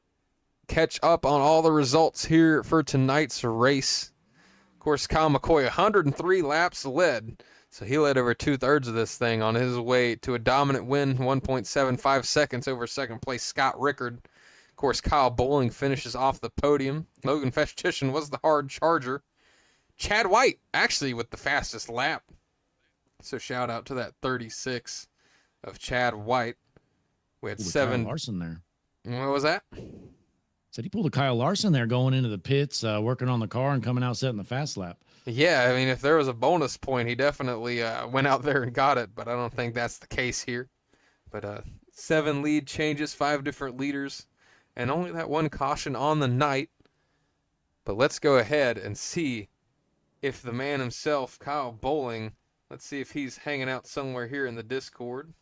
catch up on all the results here for tonight's race. Of course, Kyle McCoy, 103 laps led. So he led over 2/3 of this thing on his way to a dominant win, 1.75 seconds over second place Scott Rickard. Of course, Kyle Bowling finishes off the podium. Logan Festitian was the hard charger. Chad White actually with the fastest lap. So shout out to that 36 of Chad White. We had 7. Kyle Larson there. What was that? Said he pulled a Kyle Larson there going into the pits, working on the car and coming out setting the fast lap. Yeah, I mean, if there was a bonus point, he definitely went out there and got it, but I don't think that's the case here. But 7 lead changes, 5 different leaders, and only that one caution on the night. But let's go ahead and see if the man himself, Kyle Bowling, let's see if he's hanging out somewhere here in the Discord.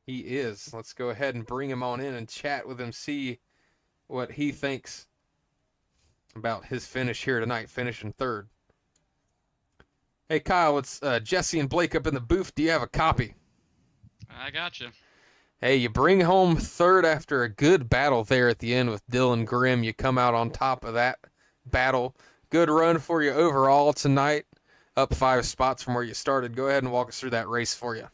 He is. Let's go ahead and bring him on in and chat with him, see what he thinks about his finish here tonight, finishing 3rd. Hey, Kyle, it's Jesse and Blake up in the booth. Do you have a copy? I got you. Hey, you bring home 3rd after a good battle there at the end with Dylan Grimm. You come out on top of that battle. Good run for you overall tonight. Up 5 spots from where you started. Go ahead and walk us through that race for you.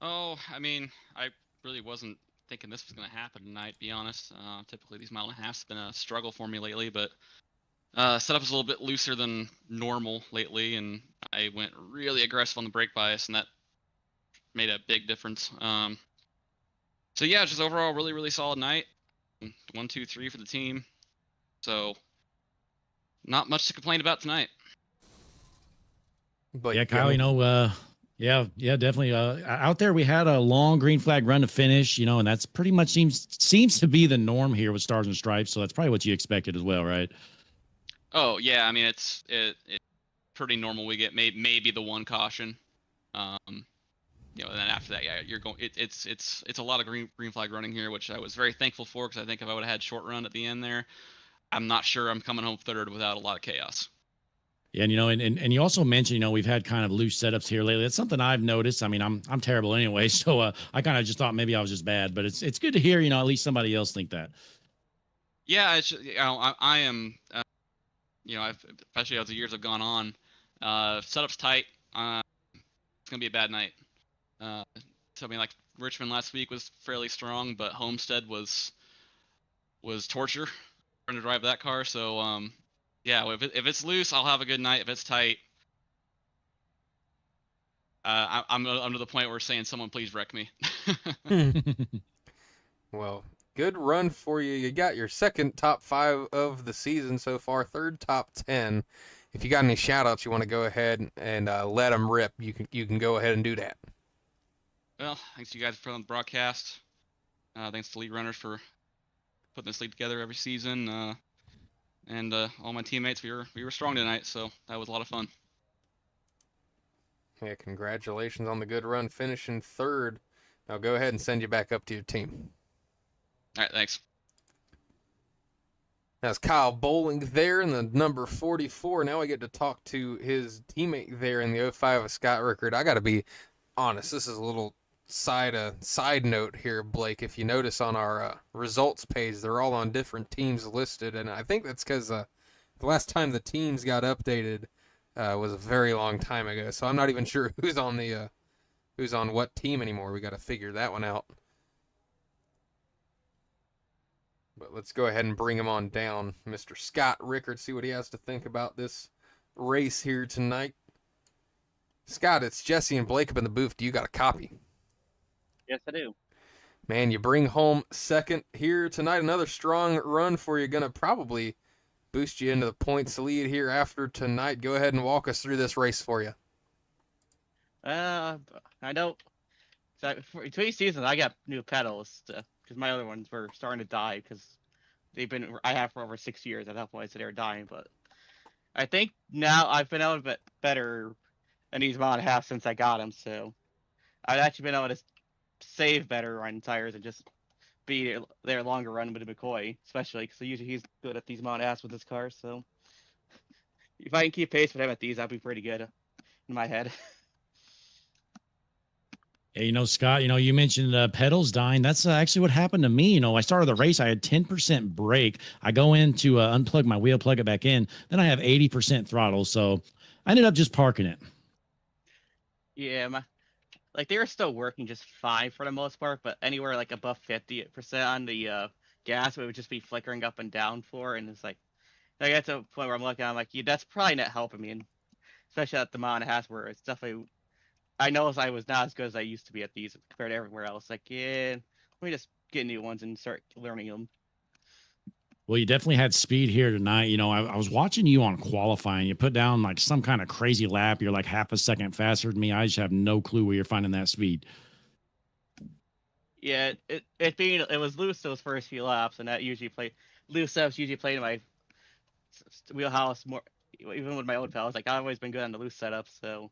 Oh, I mean, I really wasn't thinking this was going to happen tonight, to be honest. Typically, these mile and a halfs have been a struggle for me lately, but setup is a little bit looser than normal lately, and I went really aggressive on the brake bias, and that made a big difference. So yeah, just overall really, really solid night. 1, 2, 3 for the team. So not much to complain about tonight. Blake, Yeah, Kyle, yeah, definitely. Out there, we had a long green flag run to finish, and that's pretty much seems to be the norm here with Stars and Stripes. So that's probably what you expected as well, right? Oh yeah, I mean it's pretty normal. We get maybe the one caution, and then after that, yeah, you're going. It's a lot of green flag running here, which I was very thankful for because I think if I would have had short run at the end there, I'm not sure I'm coming home 3rd without a lot of chaos. Yeah, and you also mentioned, we've had kind of loose setups here lately. That's something I've noticed. I mean, I'm terrible anyway, so I kind of just thought maybe I was just bad, but it's good to hear, at least somebody else think that. Yeah, it's I am, especially as the years have gone on, setup's tight. It's gonna be a bad night. So I mean, like Richmond last week was fairly strong, but Homestead was torture trying to drive that car. So yeah, if it's loose, I'll have a good night. If it's tight, I'm to the point where saying, someone please wreck me. Well, good run for you. You got your 2nd top 5 of the season so far, 3rd top 10. If you got any shout-outs you want to go ahead and let them rip, you can go ahead and do that. Well, thanks to you guys for on the broadcast. Thanks to lead runners for putting this league together every season. And all my teammates, we were strong tonight, so that was a lot of fun. Yeah, congratulations on the good run, finishing 3rd. Now go ahead and send you back up to your team. All right, thanks. That's Kyle Bowling there in the number 44. Now I get to talk to his teammate there in the 05 of Scott Rickard. I got to be honest, this is a little side note here, Blake. If you notice on our results page, they're all on different teams listed, and I think that's because the last time the teams got updated was a very long time ago. So I'm not even sure who's on what team anymore. We got to figure that one out. But let's go ahead and bring him on down, Mr. Scott Rickard. See what he has to think about this race here tonight. Scott, it's Jesse and Blake up in the booth. Do you got a copy? Yes, I do. Man, you bring home 2nd here tonight. Another strong run for you. Going to probably boost you into the points lead here after tonight. Go ahead and walk us through this race for you. I don't So between seasons, I got new pedals because my other ones were starting to die because I have for over 6 years at that point, so they were dying. But I think now I've been able to bit better in these amount of half since I got them. So I've actually been able to save better on tires and just be there longer run with McCoy, especially because usually he's good at these amount of halves with his car. So if I can keep pace with him at these, I'll be pretty good in my head. Yeah, Scott, you mentioned pedals dying. That's actually what happened to me. I started the race. I had 10% brake. I go in to unplug my wheel, plug it back in. Then I have 80% throttle. So I ended up just parking it. Yeah, they were still working just fine for the most part, but anywhere like above 50% on the gas, it would just be flickering up and down for. And it's like, I get to a point where I'm looking, I'm like, yeah, that's probably not helping me. And especially at the amount of half where it's definitely, I know I was not as good as I used to be at these compared to everywhere else. Like, yeah, let me just get new ones and start learning them. Well, you definitely had speed here tonight. I was watching you on qualifying. You put down like some kind of crazy lap. You're like half a second faster than me. I just have no clue where you're finding that speed. Yeah, it was loose those first few laps, and that usually loose stuff's usually played in my wheelhouse more. Even with my old pals, like I've always been good on the loose setup, so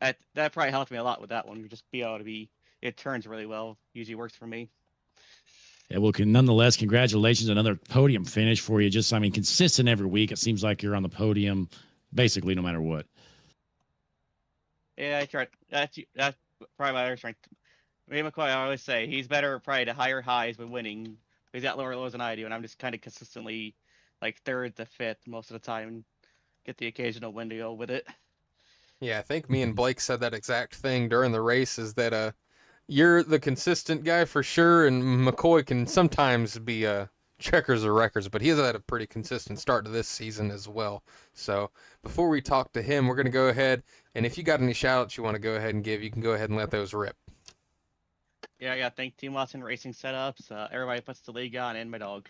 that probably helped me a lot with that one. You just be able to it turns really well. Usually works for me. Yeah, well, nonetheless, congratulations. Another podium finish for you. Just, consistent every week. It seems like you're on the podium basically no matter what. Yeah, I tried. That's probably my other strength. Ray McCoy, I always say he's better probably to higher highs when winning. He's got lower lows than I do, and I'm just kind of consistently like third to fifth most of the time and get the occasional win to go with it. Yeah, I think me and Blake said that exact thing during the race, is that you're the consistent guy for sure, and McCoy can sometimes be checkers of records, but he has had a pretty consistent start to this season as well. So before we talk to him, we're going to go ahead, and if you got any shout-outs you want to go ahead and give, you can go ahead and let those rip. Yeah, I got thank Team Watson Racing Setups. Everybody puts the league on, and my dog.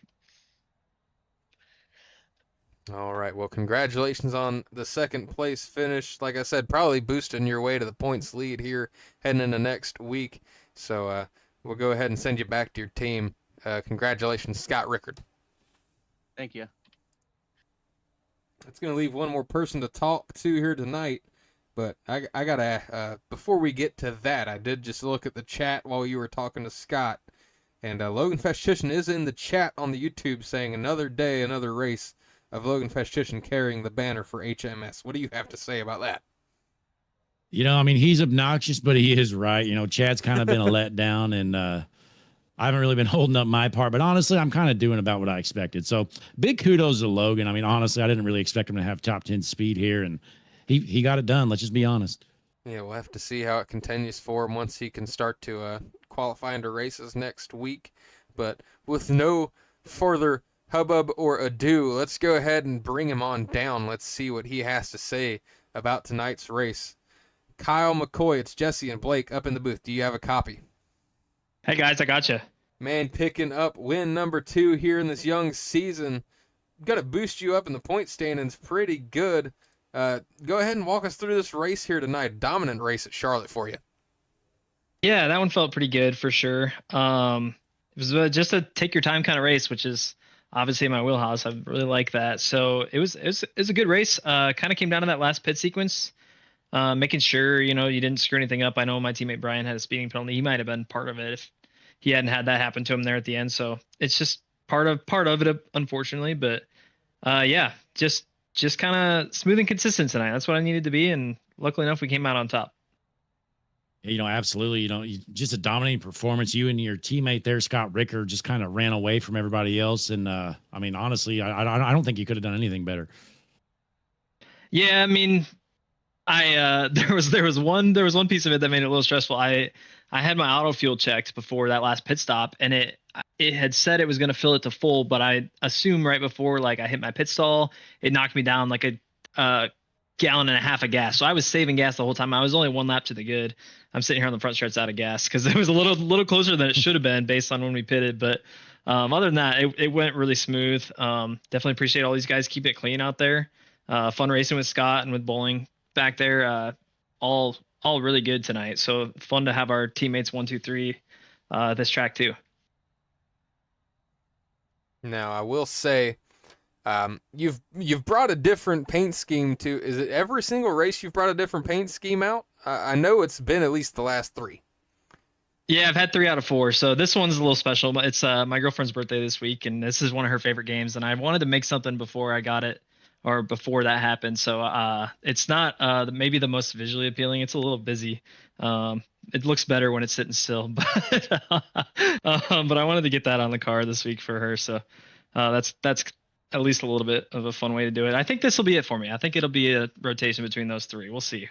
All right, well, congratulations on the second place finish. Like I said, probably boosting your way to the points lead here heading into next week. So we'll go ahead and send you back to your team. Congratulations, Scott Rickard. Thank you. It's going to leave one more person to talk to here tonight, but I got to, before we get to that, I did just look at the chat while you were talking to Scott, and Logan Festitian is in the chat on the YouTube saying another day, another race of Logan Festitian carrying the banner for HMS. What do you have to say about that? He's obnoxious, but he is right. Chad's kind of been a letdown, and I haven't really been holding up my part, but honestly, I'm kind of doing about what I expected. So big kudos to Logan. Honestly, I didn't really expect him to have top 10 speed here, and he got it done. Let's just be honest. Yeah, we'll have to see how it continues for him once he can start to qualify into races next week. But with no further hubbub or ado, let's go ahead and bring him on down. Let's see what he has to say about tonight's race. Kyle McCoy, it's Jesse and Blake up in the booth. Do you have a copy? Hey guys, I gotcha. Man, picking up win number 2 here in this young season. Got to boost you up in the point standings pretty good. Go ahead and walk us through this race here tonight. Dominant race at Charlotte for you. Yeah, that one felt pretty good for sure. It was just a take your time kind of race, which is obviously in my wheelhouse. I really like that. So it was a good race. Kind of came down to that last pit sequence, making sure you didn't screw anything up. I know my teammate Brian had a speeding penalty. He might have been part of it if he hadn't had that happen to him there at the end. So it's just part of it, unfortunately. But yeah, just kind of smooth and consistent tonight. That's what I needed to be, and luckily enough, we came out on top. Absolutely. Just a dominating performance. You and your teammate there, Scott Rickard, just kind of ran away from everybody else. And honestly, I don't think you could have done anything better. Yeah, there was one piece of it that made it a little stressful. I had my auto fuel checked before that last pit stop, and it had said it was going to fill it to full, but I assumed right before I hit my pit stall, it knocked me down like a gallon and a half of gas. So I was saving gas the whole time. I was only one lap to the good. I'm sitting here on the front stretch out of gas because it was a little closer than it should have been based on when we pitted. But other than that, it went really smooth. Definitely appreciate all these guys keeping it clean out there. Fun racing with Scott and with Bowling back there. All all really good tonight. So fun to have our teammates 1, 2, 3 this track too. Now, I will say, you've brought a different paint scheme to. Is it every single race you've brought a different paint scheme out? I know it's been at least the last 3. Yeah, I've had 3 out of 4. So this one's a little special. But it's my girlfriend's birthday this week, and this is one of her favorite games. And I wanted to make something before I got it, or before that happened. So it's not maybe the most visually appealing. It's a little busy. It looks better when it's sitting still, but but I wanted to get that on the car this week for her. So that's at least a little bit of a fun way to do it. I think this will be it for me. I think it'll be a rotation between those 3. We'll see.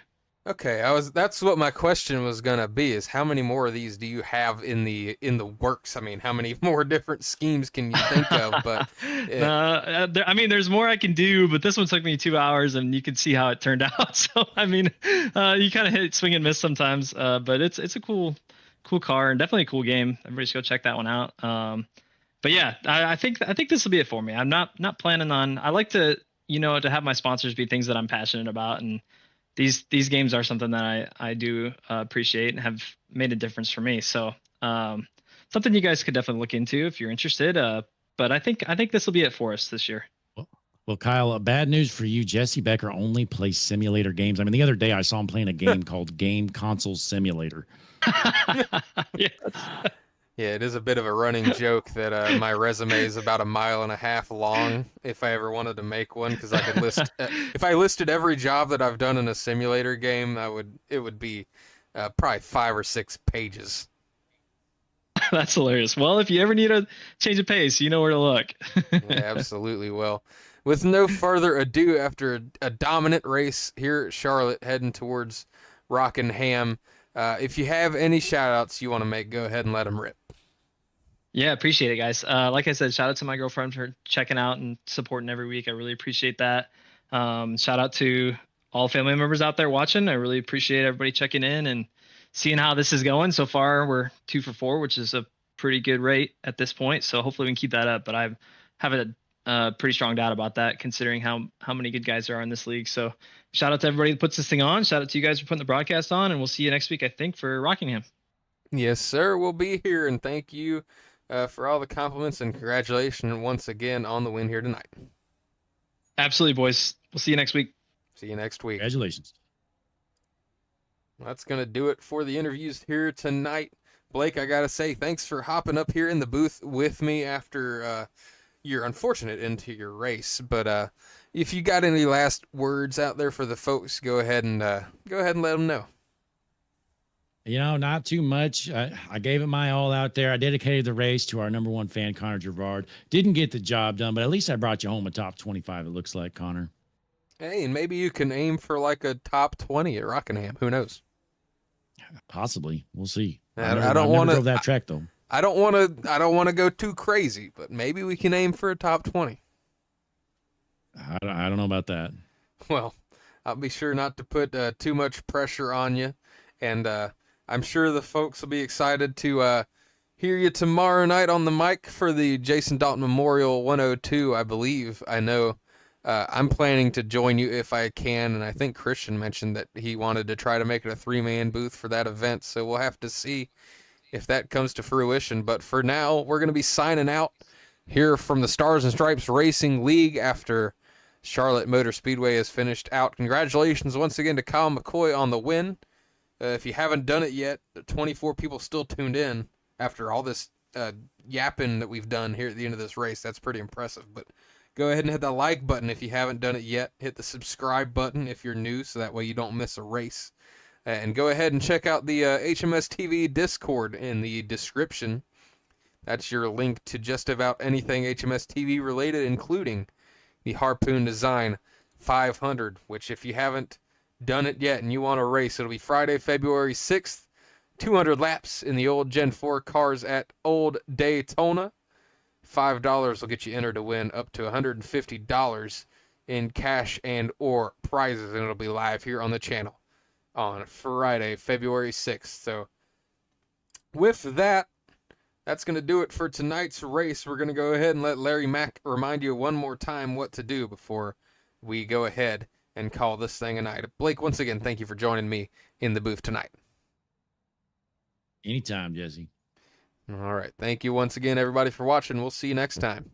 Okay, that's what my question was gonna be, is how many more of these do you have in the works? I mean, how many more different schemes can you think of? But I mean, there's more I can do, but this one took me 2 hours, and you can see how it turned out. So I mean, you kind of hit swing and miss sometimes, but it's a cool car and definitely a cool game. Everybody should go check that one out. But yeah, I think this will be it for me. I'm not planning on. I like to to have my sponsors be things that I'm passionate about, and these games are something that I do appreciate and have made a difference for me. So something you guys could definitely look into if you're interested. But I think this will be it for us this year. Well, Kyle, bad news for you. Jesse Becker only plays simulator games. I mean, the other day I saw him playing a game called Game Console Simulator. Yeah. Yeah, it is a bit of a running joke that my resume is about 1.5 miles long. If I ever wanted to make one, because I could list, if I listed every job that I've done in a simulator game, it would be probably 5 or 6 pages. That's hilarious. Well, if you ever need a change of pace, you know where to look. Yeah, absolutely. Well, with no further ado, after a dominant race here at Charlotte, heading towards Rockingham, if you have any shout-outs you want to make, go ahead and let them rip. Yeah, appreciate it, guys. Like I said, shout out to my girlfriend for checking out and supporting every week. I really appreciate that. Shout out to all family members out there watching. I really appreciate everybody checking in and seeing how this is going. So far, we're 2 for 4, which is a pretty good rate at this point. So hopefully we can keep that up. But I have a pretty strong doubt about that, considering how many good guys there are in this league. So shout out to everybody that puts this thing on. Shout out to you guys for putting the broadcast on, and we'll see you next week, I think, for Rockingham. Yes, sir. We'll be here, and thank you for all the compliments, and congratulations once again on the win here tonight. Absolutely, boys. We'll see you next week. See you next week. Congratulations. That's going to do it for the interviews here tonight. Blake, I got to say, thanks for hopping up here in the booth with me after your unfortunate end to your race. But if you got any last words out there for the folks, go ahead and let them know. Not too much. I gave it my all out there. I dedicated the race to our number 1 fan, Connor Gervard. Didn't get the job done, but at least I brought you home a top 25, it looks like, Connor. Hey, and maybe you can aim for like a top 20 at Rockingham. Who knows? Possibly. We'll see. I don't want to that track though. I don't want to go too crazy, but maybe we can aim for a top 20. I don't know about that. Well, I'll be sure not to put too much pressure on you, and I'm sure the folks will be excited to hear you tomorrow night on the mic for the Jason Dalton Memorial 102, I believe. I know I'm planning to join you if I can, and I think Christian mentioned that he wanted to try to make it a 3-man booth for that event, so we'll have to see if that comes to fruition. But for now, we're going to be signing out here from the Stars and Stripes Racing League after Charlotte Motor Speedway has finished out. Congratulations once again to Kyle McCoy on the win. If you haven't done it yet, 24 people still tuned in after all this yapping that we've done here at the end of this race. That's pretty impressive. But go ahead and hit that like button if you haven't done it yet. Hit the subscribe button if you're new, so that way you don't miss a race. And go ahead and check out the HMS TV Discord in the description. That's your link to just about anything HMS TV related, including the Harpoon Design 500, which if you haven't done it yet and you want to race, it'll be Friday, February 6th, 200 laps in the old Gen 4 cars at Old Daytona. $5 will get you entered to win up to $150 in cash and or prizes, and it'll be live here on the channel on Friday, February 6th. So with that, that's going to do it for tonight's race. We're going to go ahead and let Larry Mack remind you one more time what to do before we go ahead and call this thing a night. Blake, once again, thank you for joining me in the booth tonight. Anytime, Jesse. All right. Thank you once again, everybody, for watching. We'll see you next time.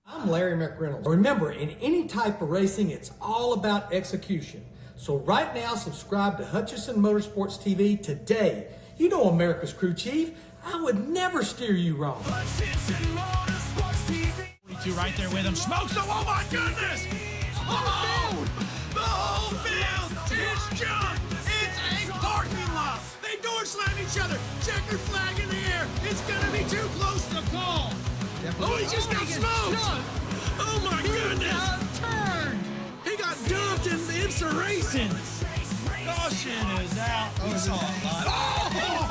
I'm Larry McReynolds. Remember, in any type of racing, it's all about execution. So right now, subscribe to Hutchison Motorsports TV today. You know America's crew chief. I would never steer you wrong. Hutchison Motorsports TV. 42 right there with him. Smokes him. Oh my goodness! Oh! The whole field is junk. It's a parking lot. They door slam each other. Checkered flag in the air. It's gonna be too close to call. Oh, he just got smoked. Oh my goodness! Turned. He got dumped in the racing. Caution is out. Oh,